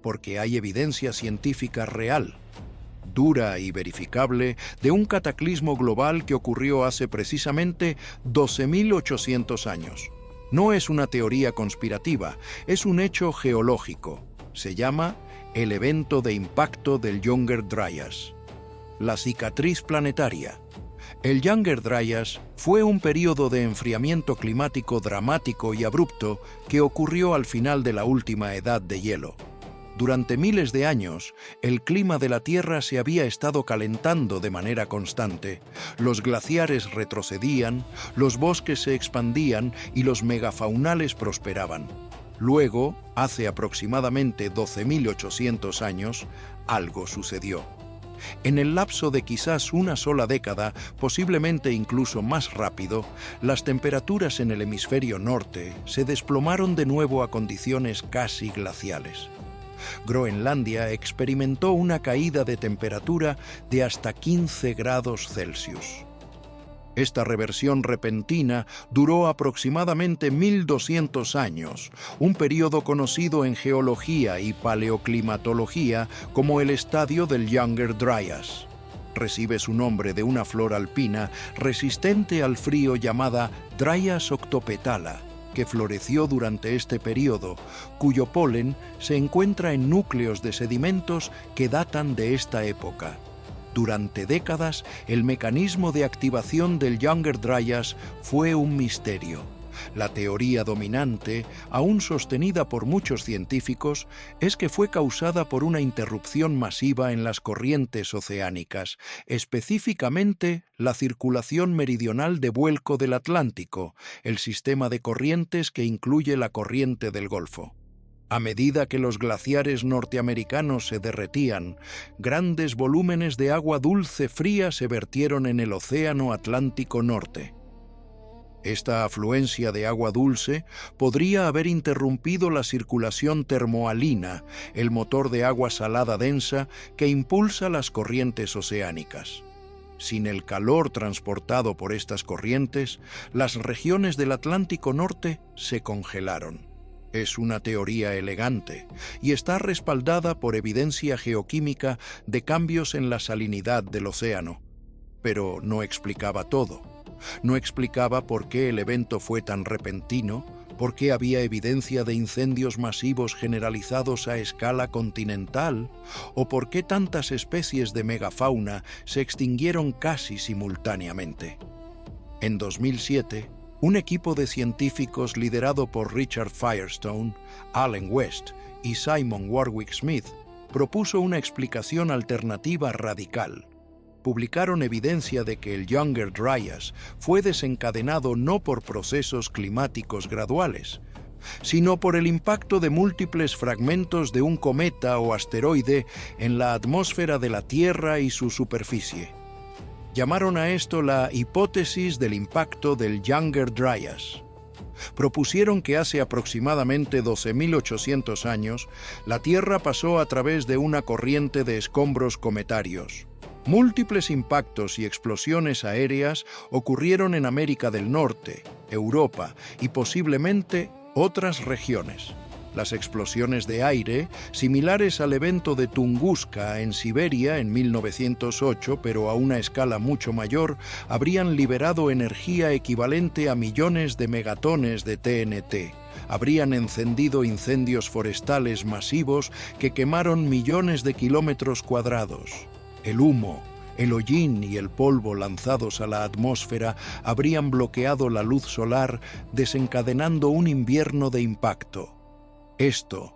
Porque hay evidencia científica real, dura y verificable, de un cataclismo global que ocurrió hace precisamente 12.800 años. No es una teoría conspirativa, es un hecho geológico. Se llama el evento de impacto del Younger Dryas. La cicatriz planetaria. El Younger Dryas fue un período de enfriamiento climático dramático y abrupto que ocurrió al final de la última edad de hielo. Durante miles de años, el clima de la Tierra se había estado calentando de manera constante. Los glaciares retrocedían, los bosques se expandían y los megafaunales prosperaban. Luego, hace aproximadamente 12.800 años, algo sucedió. En el lapso de quizás una sola década, posiblemente incluso más rápido, las temperaturas en el hemisferio norte se desplomaron de nuevo a condiciones casi glaciales. Groenlandia experimentó una caída de temperatura de hasta 15 grados Celsius. Esta reversión repentina duró aproximadamente 1.200 años, un periodo conocido en geología y paleoclimatología como el estadio del Younger Dryas. Recibe su nombre de una flor alpina resistente al frío llamada Dryas octopetala, que floreció durante este periodo, cuyo polen se encuentra en núcleos de sedimentos que datan de esta época. Durante décadas, el mecanismo de activación del Younger Dryas fue un misterio. La teoría dominante, aún sostenida por muchos científicos, es que fue causada por una interrupción masiva en las corrientes oceánicas, específicamente la circulación meridional de vuelco del Atlántico, el sistema de corrientes que incluye la corriente del Golfo. A medida que los glaciares norteamericanos se derretían, grandes volúmenes de agua dulce fría se vertieron en el Océano Atlántico Norte. Esta afluencia de agua dulce podría haber interrumpido la circulación termohalina, el motor de agua salada densa que impulsa las corrientes oceánicas. Sin el calor transportado por estas corrientes, las regiones del Atlántico Norte se congelaron. Es una teoría elegante y está respaldada por evidencia geoquímica de cambios en la salinidad del océano, pero no explicaba todo. No explicaba por qué el evento fue tan repentino, por qué había evidencia de incendios masivos generalizados a escala continental, o por qué tantas especies de megafauna se extinguieron casi simultáneamente. En 2007, un equipo de científicos liderado por Richard Firestone, Allen West y Simon Warwick Smith propuso una explicación alternativa radical. Publicaron evidencia de que el Younger Dryas fue desencadenado no por procesos climáticos graduales, sino por el impacto de múltiples fragmentos de un cometa o asteroide en la atmósfera de la Tierra y su superficie. Llamaron a esto la hipótesis del impacto del Younger Dryas. Propusieron que hace aproximadamente 12.800 años, la Tierra pasó a través de una corriente de escombros cometarios. Múltiples impactos y explosiones aéreas ocurrieron en América del Norte, Europa y posiblemente otras regiones. Las explosiones de aire, similares al evento de Tunguska en Siberia en 1908, pero a una escala mucho mayor, habrían liberado energía equivalente a millones de megatones de TNT, Habrían encendido incendios forestales masivos que quemaron millones de kilómetros cuadrados. El humo, el hollín y el polvo lanzados a la atmósfera habrían bloqueado la luz solar, desencadenando un invierno de impacto. Esto,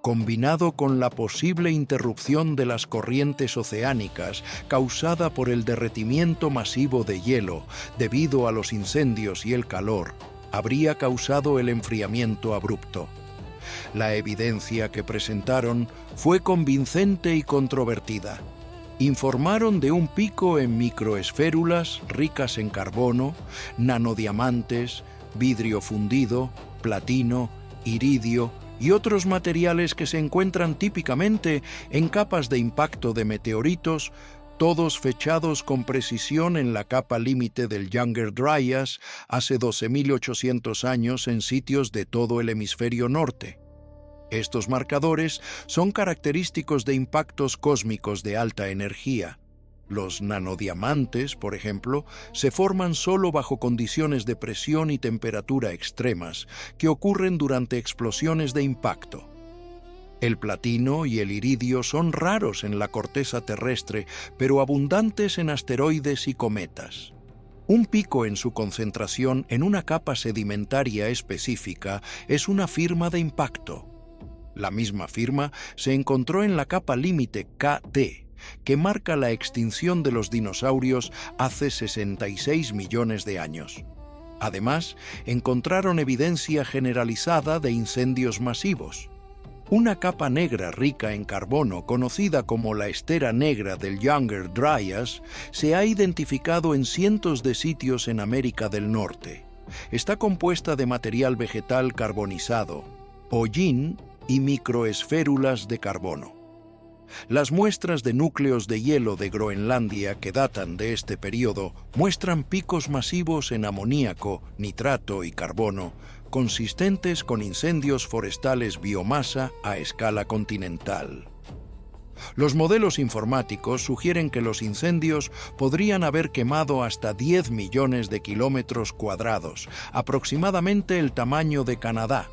combinado con la posible interrupción de las corrientes oceánicas causada por el derretimiento masivo de hielo debido a los incendios y el calor, habría causado el enfriamiento abrupto. La evidencia que presentaron fue convincente y controvertida. Informaron de un pico en microesférulas ricas en carbono, nanodiamantes, vidrio fundido, platino, iridio y otros materiales que se encuentran típicamente en capas de impacto de meteoritos, todos fechados con precisión en la capa límite del Younger Dryas hace 12.800 años en sitios de todo el hemisferio norte. Estos marcadores son característicos de impactos cósmicos de alta energía. Los nanodiamantes, por ejemplo, se forman solo bajo condiciones de presión y temperatura extremas, que ocurren durante explosiones de impacto. El platino y el iridio son raros en la corteza terrestre, pero abundantes en asteroides y cometas. Un pico en su concentración en una capa sedimentaria específica es una firma de impacto. La misma firma se encontró en la capa límite KT, que marca la extinción de los dinosaurios hace 66 millones de años. Además, encontraron evidencia generalizada de incendios masivos. Una capa negra rica en carbono, conocida como la estera negra del Younger Dryas, se ha identificado en cientos de sitios en América del Norte. Está compuesta de material vegetal carbonizado, hollín y microesférulas de carbono. Las muestras de núcleos de hielo de Groenlandia que datan de este periodo muestran picos masivos en amoníaco, nitrato y carbono, consistentes con incendios forestales biomasa a escala continental. Los modelos informáticos sugieren que los incendios podrían haber quemado hasta 10 millones de kilómetros cuadrados, aproximadamente el tamaño de Canadá.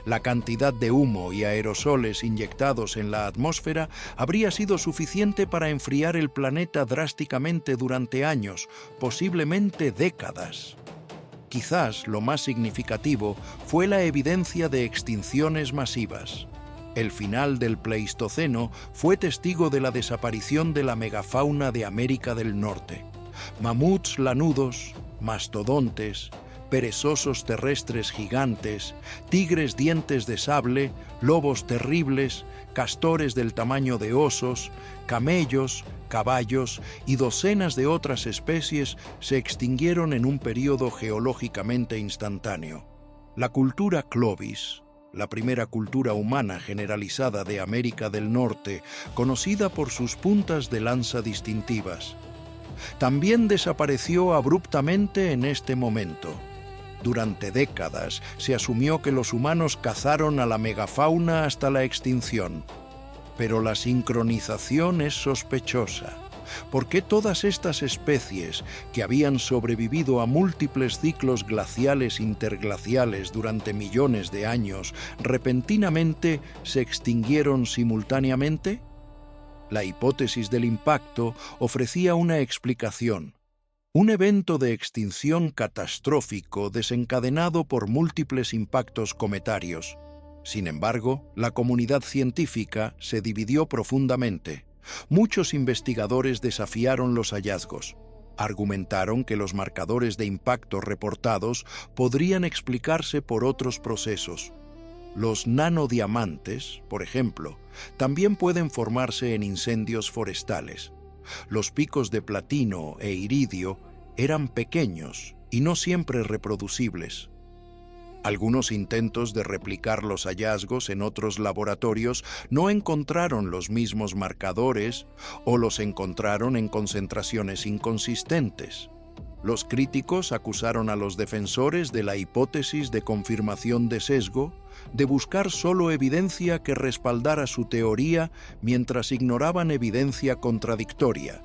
La cantidad de humo y aerosoles inyectados en la atmósfera habría sido suficiente para enfriar el planeta drásticamente durante años, posiblemente décadas. Quizás lo más significativo fue la evidencia de extinciones masivas. El final del Pleistoceno fue testigo de la desaparición de la megafauna de América del Norte. Mamuts lanudos, mastodontes, perezosos terrestres gigantes, tigres dientes de sable, lobos terribles, castores del tamaño de osos, camellos, caballos y docenas de otras especies se extinguieron en un período geológicamente instantáneo. La cultura Clovis, la primera cultura humana generalizada de América del Norte, conocida por sus puntas de lanza distintivas, también desapareció abruptamente en este momento. Durante décadas se asumió que los humanos cazaron a la megafauna hasta la extinción. Pero la sincronización es sospechosa. ¿Por qué todas estas especies, que habían sobrevivido a múltiples ciclos glaciales interglaciales durante millones de años, repentinamente se extinguieron simultáneamente? La hipótesis del impacto ofrecía una explicación. Un evento de extinción catastrófico desencadenado por múltiples impactos cometarios. Sin embargo, la comunidad científica se dividió profundamente. Muchos investigadores desafiaron los hallazgos. Argumentaron que los marcadores de impacto reportados podrían explicarse por otros procesos. Los nanodiamantes, por ejemplo, también pueden formarse en incendios forestales. Los picos de platino e iridio eran pequeños y no siempre reproducibles. Algunos intentos de replicar los hallazgos en otros laboratorios no encontraron los mismos marcadores o los encontraron en concentraciones inconsistentes. Los críticos acusaron a los defensores de la hipótesis de confirmación de sesgo, de buscar solo evidencia que respaldara su teoría mientras ignoraban evidencia contradictoria.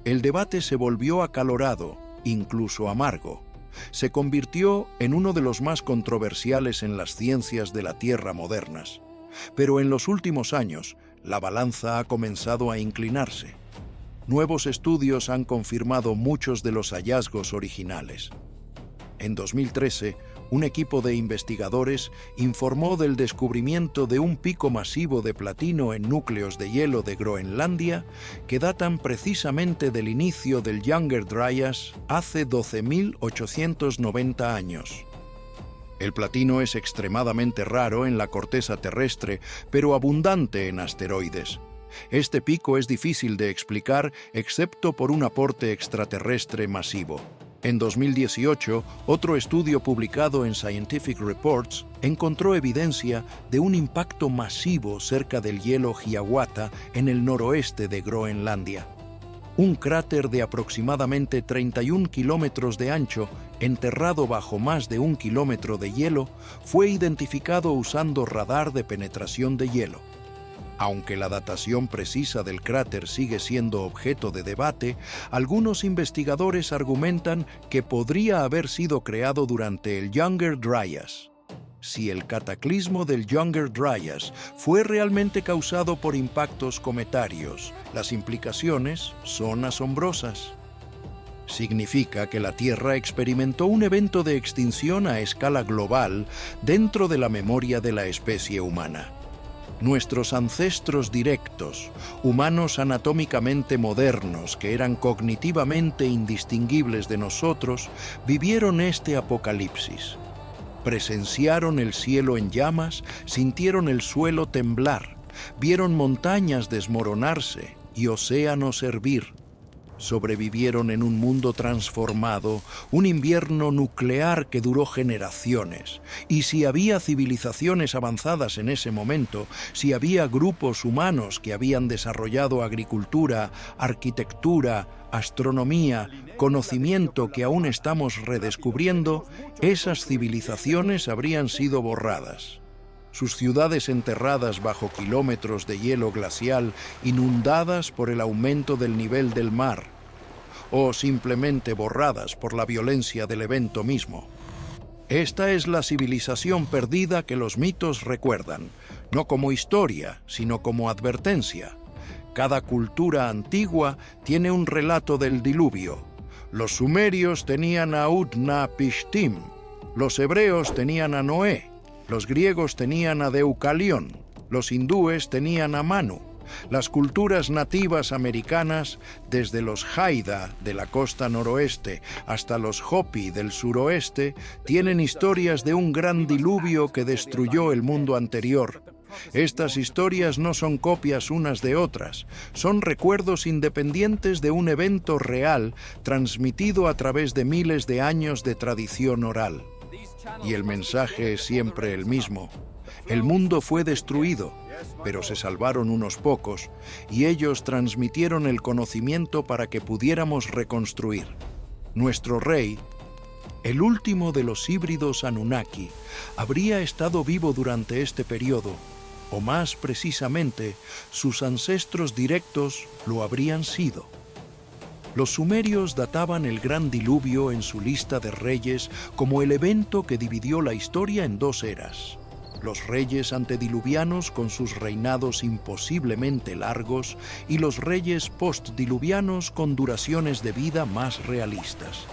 El debate se volvió acalorado, incluso amargo. se convirtió en uno de los más controversiales en las ciencias de la Tierra modernas. Pero en los últimos años, la balanza ha comenzado a inclinarse. Nuevos estudios han confirmado muchos de los hallazgos originales. En 2013, un equipo de investigadores informó del descubrimiento de un pico masivo de platino en núcleos de hielo de Groenlandia que datan precisamente del inicio del Younger Dryas hace 12.890 años. El platino es extremadamente raro en la corteza terrestre, pero abundante en asteroides. Este pico es difícil de explicar excepto por un aporte extraterrestre masivo. En 2018, otro estudio publicado en Scientific Reports encontró evidencia de un impacto masivo cerca del hielo Hiawatha en el noroeste de Groenlandia. Un cráter de aproximadamente 31 kilómetros de ancho, enterrado bajo más de 1 kilómetro de hielo, fue identificado usando radar de penetración de hielo. Aunque la datación precisa del cráter sigue siendo objeto de debate, algunos investigadores argumentan que podría haber sido creado durante el Younger Dryas. Si el cataclismo del Younger Dryas fue realmente causado por impactos cometarios, las implicaciones son asombrosas. Significa que la Tierra experimentó un evento de extinción a escala global dentro de la memoria de la especie humana. Nuestros ancestros directos, humanos anatómicamente modernos que eran cognitivamente indistinguibles de nosotros, vivieron este apocalipsis. Presenciaron el cielo en llamas, sintieron el suelo temblar, vieron montañas desmoronarse y océanos hervir. Sobrevivieron en un mundo transformado, un invierno nuclear que duró generaciones. Y si había civilizaciones avanzadas en ese momento, si había grupos humanos que habían desarrollado agricultura, arquitectura, astronomía, conocimiento que aún estamos redescubriendo, esas civilizaciones habrían sido borradas. Sus ciudades enterradas bajo kilómetros de hielo glacial, inundadas por el aumento del nivel del mar, o simplemente borradas por la violencia del evento mismo. Esta es la civilización perdida que los mitos recuerdan, no como historia, sino como advertencia. Cada cultura antigua tiene un relato del diluvio. Los sumerios tenían a Utnapishtim, los hebreos tenían a Noé, los griegos tenían a Deucalión, los hindúes tenían a Manu. Las culturas nativas americanas, desde los Haida de la costa noroeste hasta los Hopi del suroeste, tienen historias de un gran diluvio que destruyó el mundo anterior. Estas historias no son copias unas de otras, son recuerdos independientes de un evento real transmitido a través de miles de años de tradición oral. Y el mensaje es siempre el mismo. El mundo fue destruido, pero se salvaron unos pocos, y ellos transmitieron el conocimiento para que pudiéramos reconstruir. Nuestro rey, el último de los híbridos Anunnaki, habría estado vivo durante este periodo, o más precisamente, sus ancestros directos lo habrían sido. Los sumerios databan el gran diluvio en su lista de reyes como el evento que dividió la historia en dos eras. Los reyes antediluvianos con sus reinados imposiblemente largos y los reyes postdiluvianos con duraciones de vida más realistas.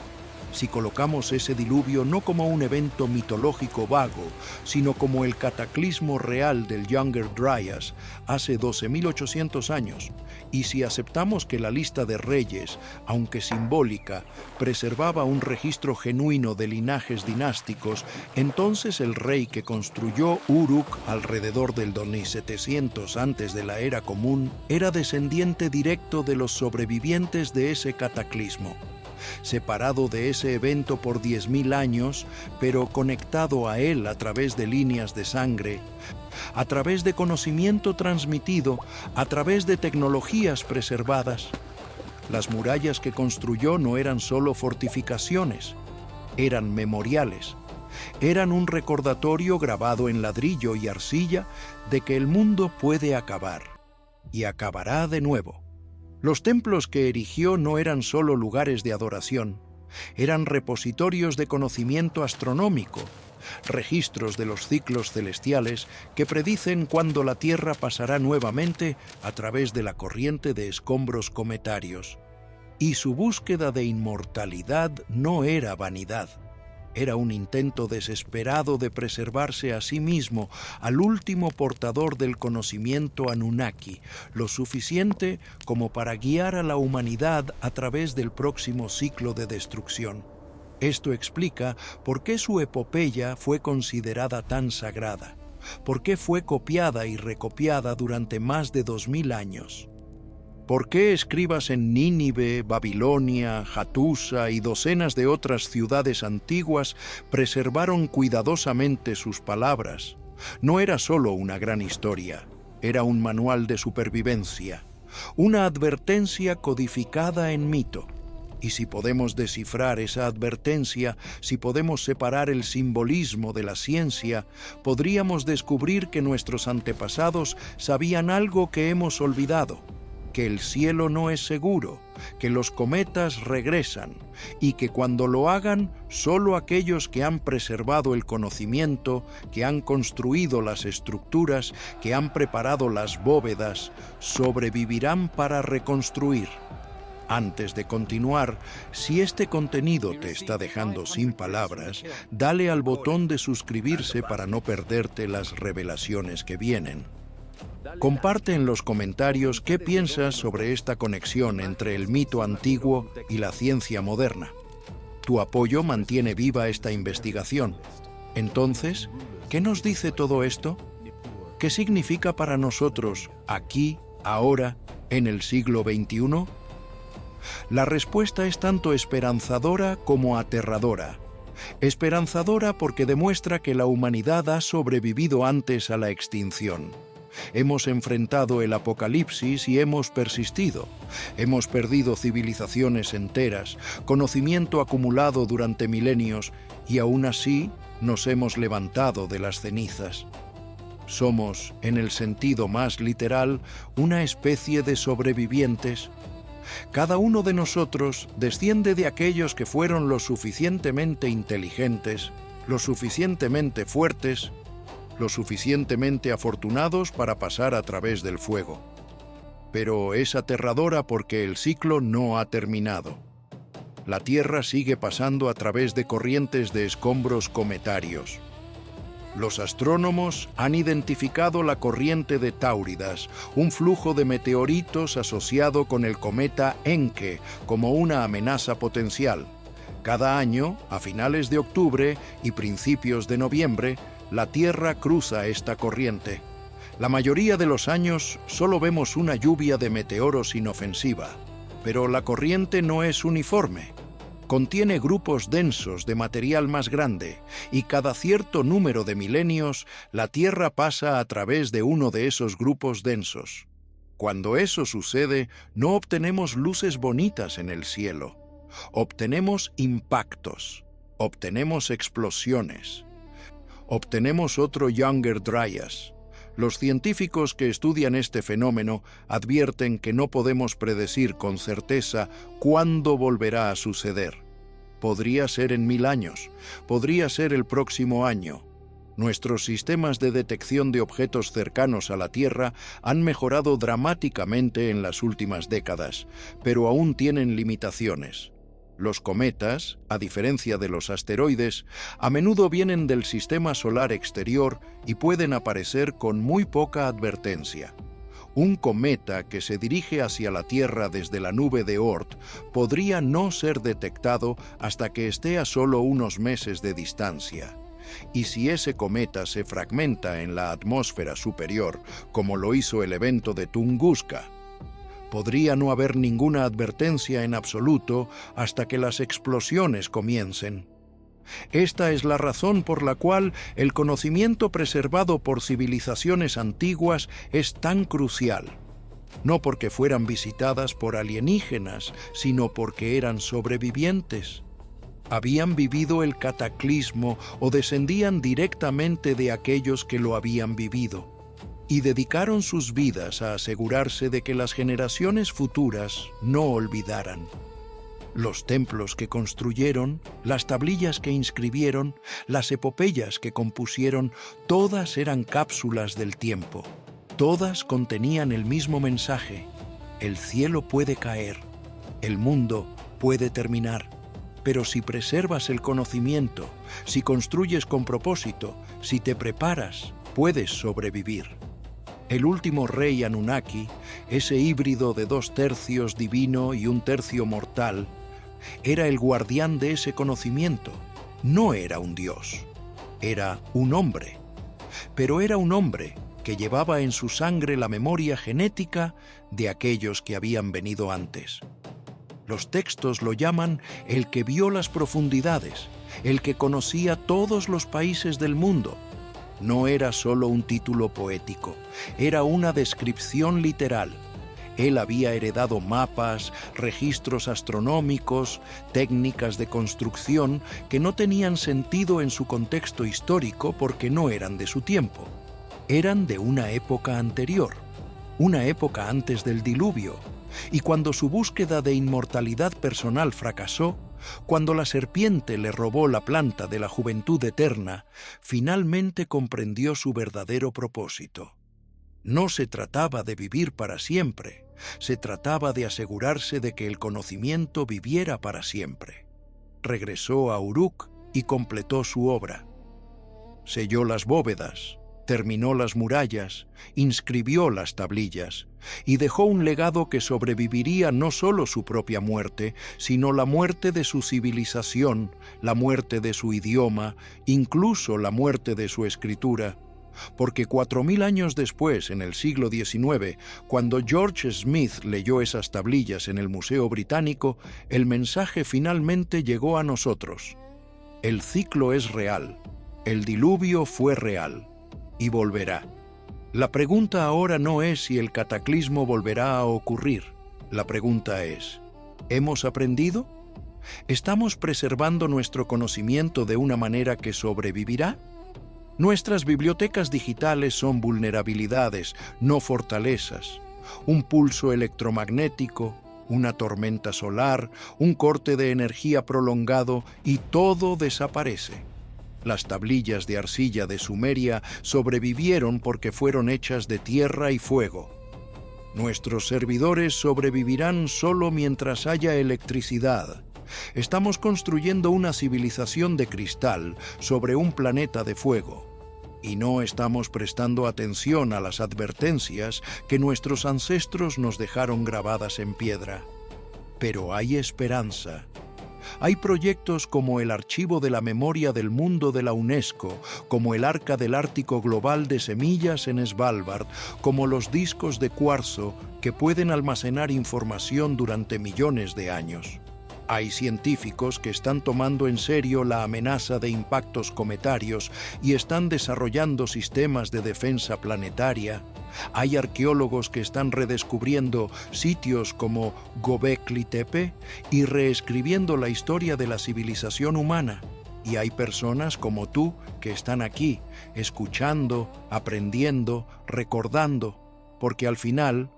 Si colocamos ese diluvio no como un evento mitológico vago, sino como el cataclismo real del Younger Dryas hace 12.800 años, y si aceptamos que la lista de reyes, aunque simbólica, preservaba un registro genuino de linajes dinásticos, entonces el rey que construyó Uruk alrededor del 2700 antes de la Era Común era descendiente directo de los sobrevivientes de ese cataclismo. Separado de ese evento por 10.000 años, pero conectado a él a través de líneas de sangre, a través de conocimiento transmitido, a través de tecnologías preservadas. Las murallas que construyó no eran solo fortificaciones, eran memoriales. Eran un recordatorio grabado en ladrillo y arcilla de que el mundo puede acabar, y acabará de nuevo. Los templos que erigió no eran solo lugares de adoración, Eran repositorios de conocimiento astronómico, registros de los ciclos celestiales que predicen cuándo la Tierra pasará nuevamente a través de la corriente de escombros cometarios. Y su búsqueda de inmortalidad no era vanidad. Era un intento desesperado de preservarse a sí mismo, al último portador del conocimiento Anunnaki, lo suficiente como para guiar a la humanidad a través del próximo ciclo de destrucción. Esto explica por qué su epopeya fue considerada tan sagrada, por qué fue copiada y recopiada durante más de 2000 años. ¿Por qué escribas en Nínive, Babilonia, Hattusa y docenas de otras ciudades antiguas preservaron cuidadosamente sus palabras? No era solo una gran historia, era un manual de supervivencia, una advertencia codificada en mito. Y si podemos descifrar esa advertencia, si podemos separar el simbolismo de la ciencia, podríamos descubrir que nuestros antepasados sabían algo que hemos olvidado: que el cielo no es seguro, que los cometas regresan y que cuando lo hagan, solo aquellos que han preservado el conocimiento, que han construido las estructuras, que han preparado las bóvedas, sobrevivirán para reconstruir. Antes de continuar, si este contenido te está dejando sin palabras, dale al botón de suscribirse para no perderte las revelaciones que vienen. Comparte en los comentarios qué piensas sobre esta conexión entre el mito antiguo y la ciencia moderna. Tu apoyo mantiene viva esta investigación. Entonces, ¿qué nos dice todo esto? ¿Qué significa para nosotros, aquí, ahora, en el siglo XXI? La respuesta es tanto esperanzadora como aterradora. Esperanzadora porque demuestra que la humanidad ha sobrevivido antes a la extinción. Hemos enfrentado el apocalipsis y hemos persistido. Hemos perdido civilizaciones enteras, conocimiento acumulado durante milenios, y aún así nos hemos levantado de las cenizas. Somos, en el sentido más literal, una especie de sobrevivientes. Cada uno de nosotros desciende de aquellos que fueron lo suficientemente inteligentes, lo suficientemente fuertes, lo suficientemente afortunados para pasar a través del fuego. Pero es aterradora porque el ciclo no ha terminado. La Tierra sigue pasando a través de corrientes de escombros cometarios. Los astrónomos han identificado la corriente de Táuridas, un flujo de meteoritos asociado con el cometa Encke, como una amenaza potencial. Cada año, a finales de octubre y principios de noviembre, la Tierra cruza esta corriente. La mayoría de los años solo vemos una lluvia de meteoros inofensiva, pero la corriente no es uniforme. Contiene grupos densos de material más grande, y cada cierto número de milenios, la Tierra pasa a través de uno de esos grupos densos. Cuando eso sucede, no obtenemos luces bonitas en el cielo. Obtenemos impactos, obtenemos explosiones. Obtenemos otro Younger Dryas. Los científicos que estudian este fenómeno advierten que no podemos predecir con certeza cuándo volverá a suceder. Podría ser en 1000 años, podría ser el próximo año. Nuestros sistemas de detección de objetos cercanos a la Tierra han mejorado dramáticamente en las últimas décadas, pero aún tienen limitaciones. Los cometas, a diferencia de los asteroides, a menudo vienen del sistema solar exterior y pueden aparecer con muy poca advertencia. Un cometa que se dirige hacia la Tierra desde la nube de Oort podría no ser detectado hasta que esté a solo unos meses de distancia. Y si ese cometa se fragmenta en la atmósfera superior, como lo hizo el evento de Tunguska, podría no haber ninguna advertencia en absoluto hasta que las explosiones comiencen. Esta es la razón por la cual el conocimiento preservado por civilizaciones antiguas es tan crucial. No porque fueran visitadas por alienígenas, sino porque eran sobrevivientes. Habían vivido el cataclismo o descendían directamente de aquellos que lo habían vivido, y dedicaron sus vidas a asegurarse de que las generaciones futuras no olvidaran. Los templos que construyeron, las tablillas que inscribieron, las epopeyas que compusieron, todas eran cápsulas del tiempo. Todas contenían el mismo mensaje: el cielo puede caer, el mundo puede terminar, pero si preservas el conocimiento, si construyes con propósito, si te preparas, puedes sobrevivir. El último rey Anunnaki, ese híbrido de 2/3 divino y 1/3 mortal, era el guardián de ese conocimiento. No era un dios, era un hombre. Pero era un hombre que llevaba en su sangre la memoria genética de aquellos que habían venido antes. Los textos lo llaman el que vio las profundidades, el que conocía todos los países del mundo. No era solo un título poético, era una descripción literal. Él había heredado mapas, registros astronómicos, técnicas de construcción que no tenían sentido en su contexto histórico porque no eran de su tiempo. Eran de una época anterior, una época antes del diluvio. Y cuando su búsqueda de inmortalidad personal fracasó, cuando la serpiente le robó la planta de la juventud eterna, finalmente comprendió su verdadero propósito. No se trataba de vivir para siempre, se trataba de asegurarse de que el conocimiento viviera para siempre. Regresó a Uruk y completó su obra. Selló las bóvedas, terminó las murallas, inscribió las tablillas y dejó un legado que sobreviviría no solo su propia muerte, sino la muerte de su civilización, la muerte de su idioma, incluso la muerte de su escritura. Porque 4000 años después, en el siglo XIX, cuando George Smith leyó esas tablillas en el Museo Británico, el mensaje finalmente llegó a nosotros. El ciclo es real, el diluvio fue real y volverá. La pregunta ahora no es si el cataclismo volverá a ocurrir. La pregunta es: ¿hemos aprendido? ¿Estamos preservando nuestro conocimiento de una manera que sobrevivirá? Nuestras bibliotecas digitales son vulnerabilidades, no fortalezas. Un pulso electromagnético, una tormenta solar, un corte de energía prolongado y todo desaparece. Las tablillas de arcilla de Sumeria sobrevivieron porque fueron hechas de tierra y fuego. Nuestros servidores sobrevivirán solo mientras haya electricidad. Estamos construyendo una civilización de cristal sobre un planeta de fuego. Y no estamos prestando atención a las advertencias que nuestros ancestros nos dejaron grabadas en piedra. Pero hay esperanza. Hay proyectos como el Archivo de la Memoria del Mundo de la UNESCO, como el Arca del Ártico Global de Semillas en Svalbard, como los discos de cuarzo que pueden almacenar información durante millones de años. Hay científicos que están tomando en serio la amenaza de impactos cometarios y están desarrollando sistemas de defensa planetaria. Hay arqueólogos que están redescubriendo sitios como Göbekli Tepe y reescribiendo la historia de la civilización humana. Y hay personas como tú que están aquí, escuchando, aprendiendo, recordando, porque al final,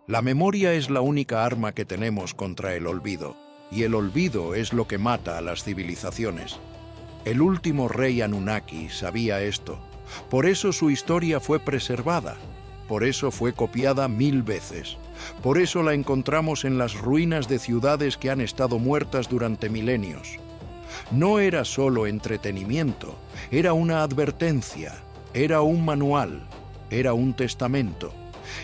la memoria es la única arma que tenemos contra el olvido. Y el olvido es lo que mata a las civilizaciones. El último rey Anunnaki sabía esto. Por eso su historia fue preservada. Por eso fue copiada 1000 veces. Por eso la encontramos en las ruinas de ciudades que han estado muertas durante milenios. No era solo entretenimiento, era una advertencia, era un manual, era un testamento.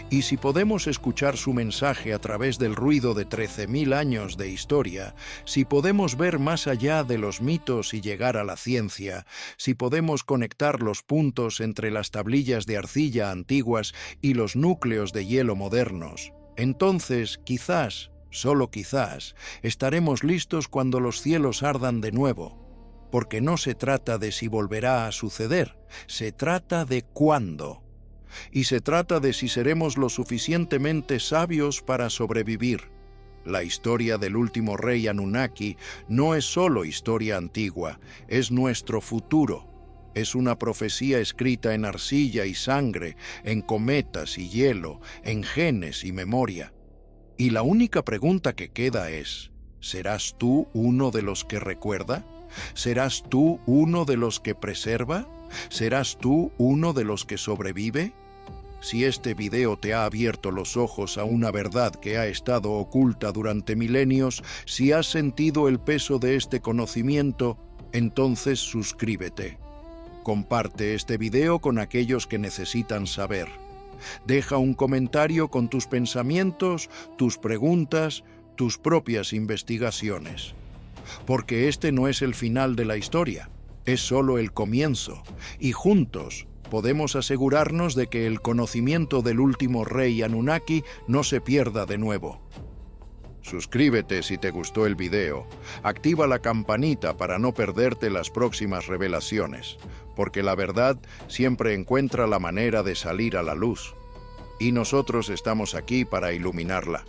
Y si podemos escuchar su mensaje a través del ruido de 13.000 años de historia, si podemos ver más allá de los mitos y llegar a la ciencia, si podemos conectar los puntos entre las tablillas de arcilla antiguas y los núcleos de hielo modernos, entonces quizás, solo quizás, estaremos listos cuando los cielos ardan de nuevo. Porque no se trata de si volverá a suceder, se trata de cuándo. Y se trata de si seremos lo suficientemente sabios para sobrevivir. La historia del último rey Anunnaki no es solo historia antigua, es nuestro futuro. Es una profecía escrita en arcilla y sangre, en cometas y hielo, en genes y memoria. Y la única pregunta que queda es: ¿Serás tú uno de los que recuerda? ¿Serás tú uno de los que preserva? ¿Serás tú uno de los que sobrevive? Si este video te ha abierto los ojos a una verdad que ha estado oculta durante milenios, si has sentido el peso de este conocimiento, entonces suscríbete. Comparte este video con aquellos que necesitan saber. Deja un comentario con tus pensamientos, tus preguntas, tus propias investigaciones. Porque este no es el final de la historia, es solo el comienzo, y juntos podemos asegurarnos de que el conocimiento del último rey Anunnaki no se pierda de nuevo. Suscríbete si te gustó el video, activa la campanita para no perderte las próximas revelaciones, porque la verdad siempre encuentra la manera de salir a la luz, y nosotros estamos aquí para iluminarla.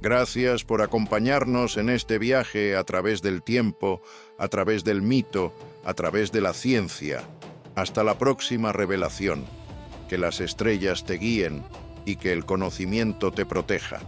Gracias por acompañarnos en este viaje a través del tiempo, a través del mito, a través de la ciencia. Hasta la próxima revelación. Que las estrellas te guíen y que el conocimiento te proteja.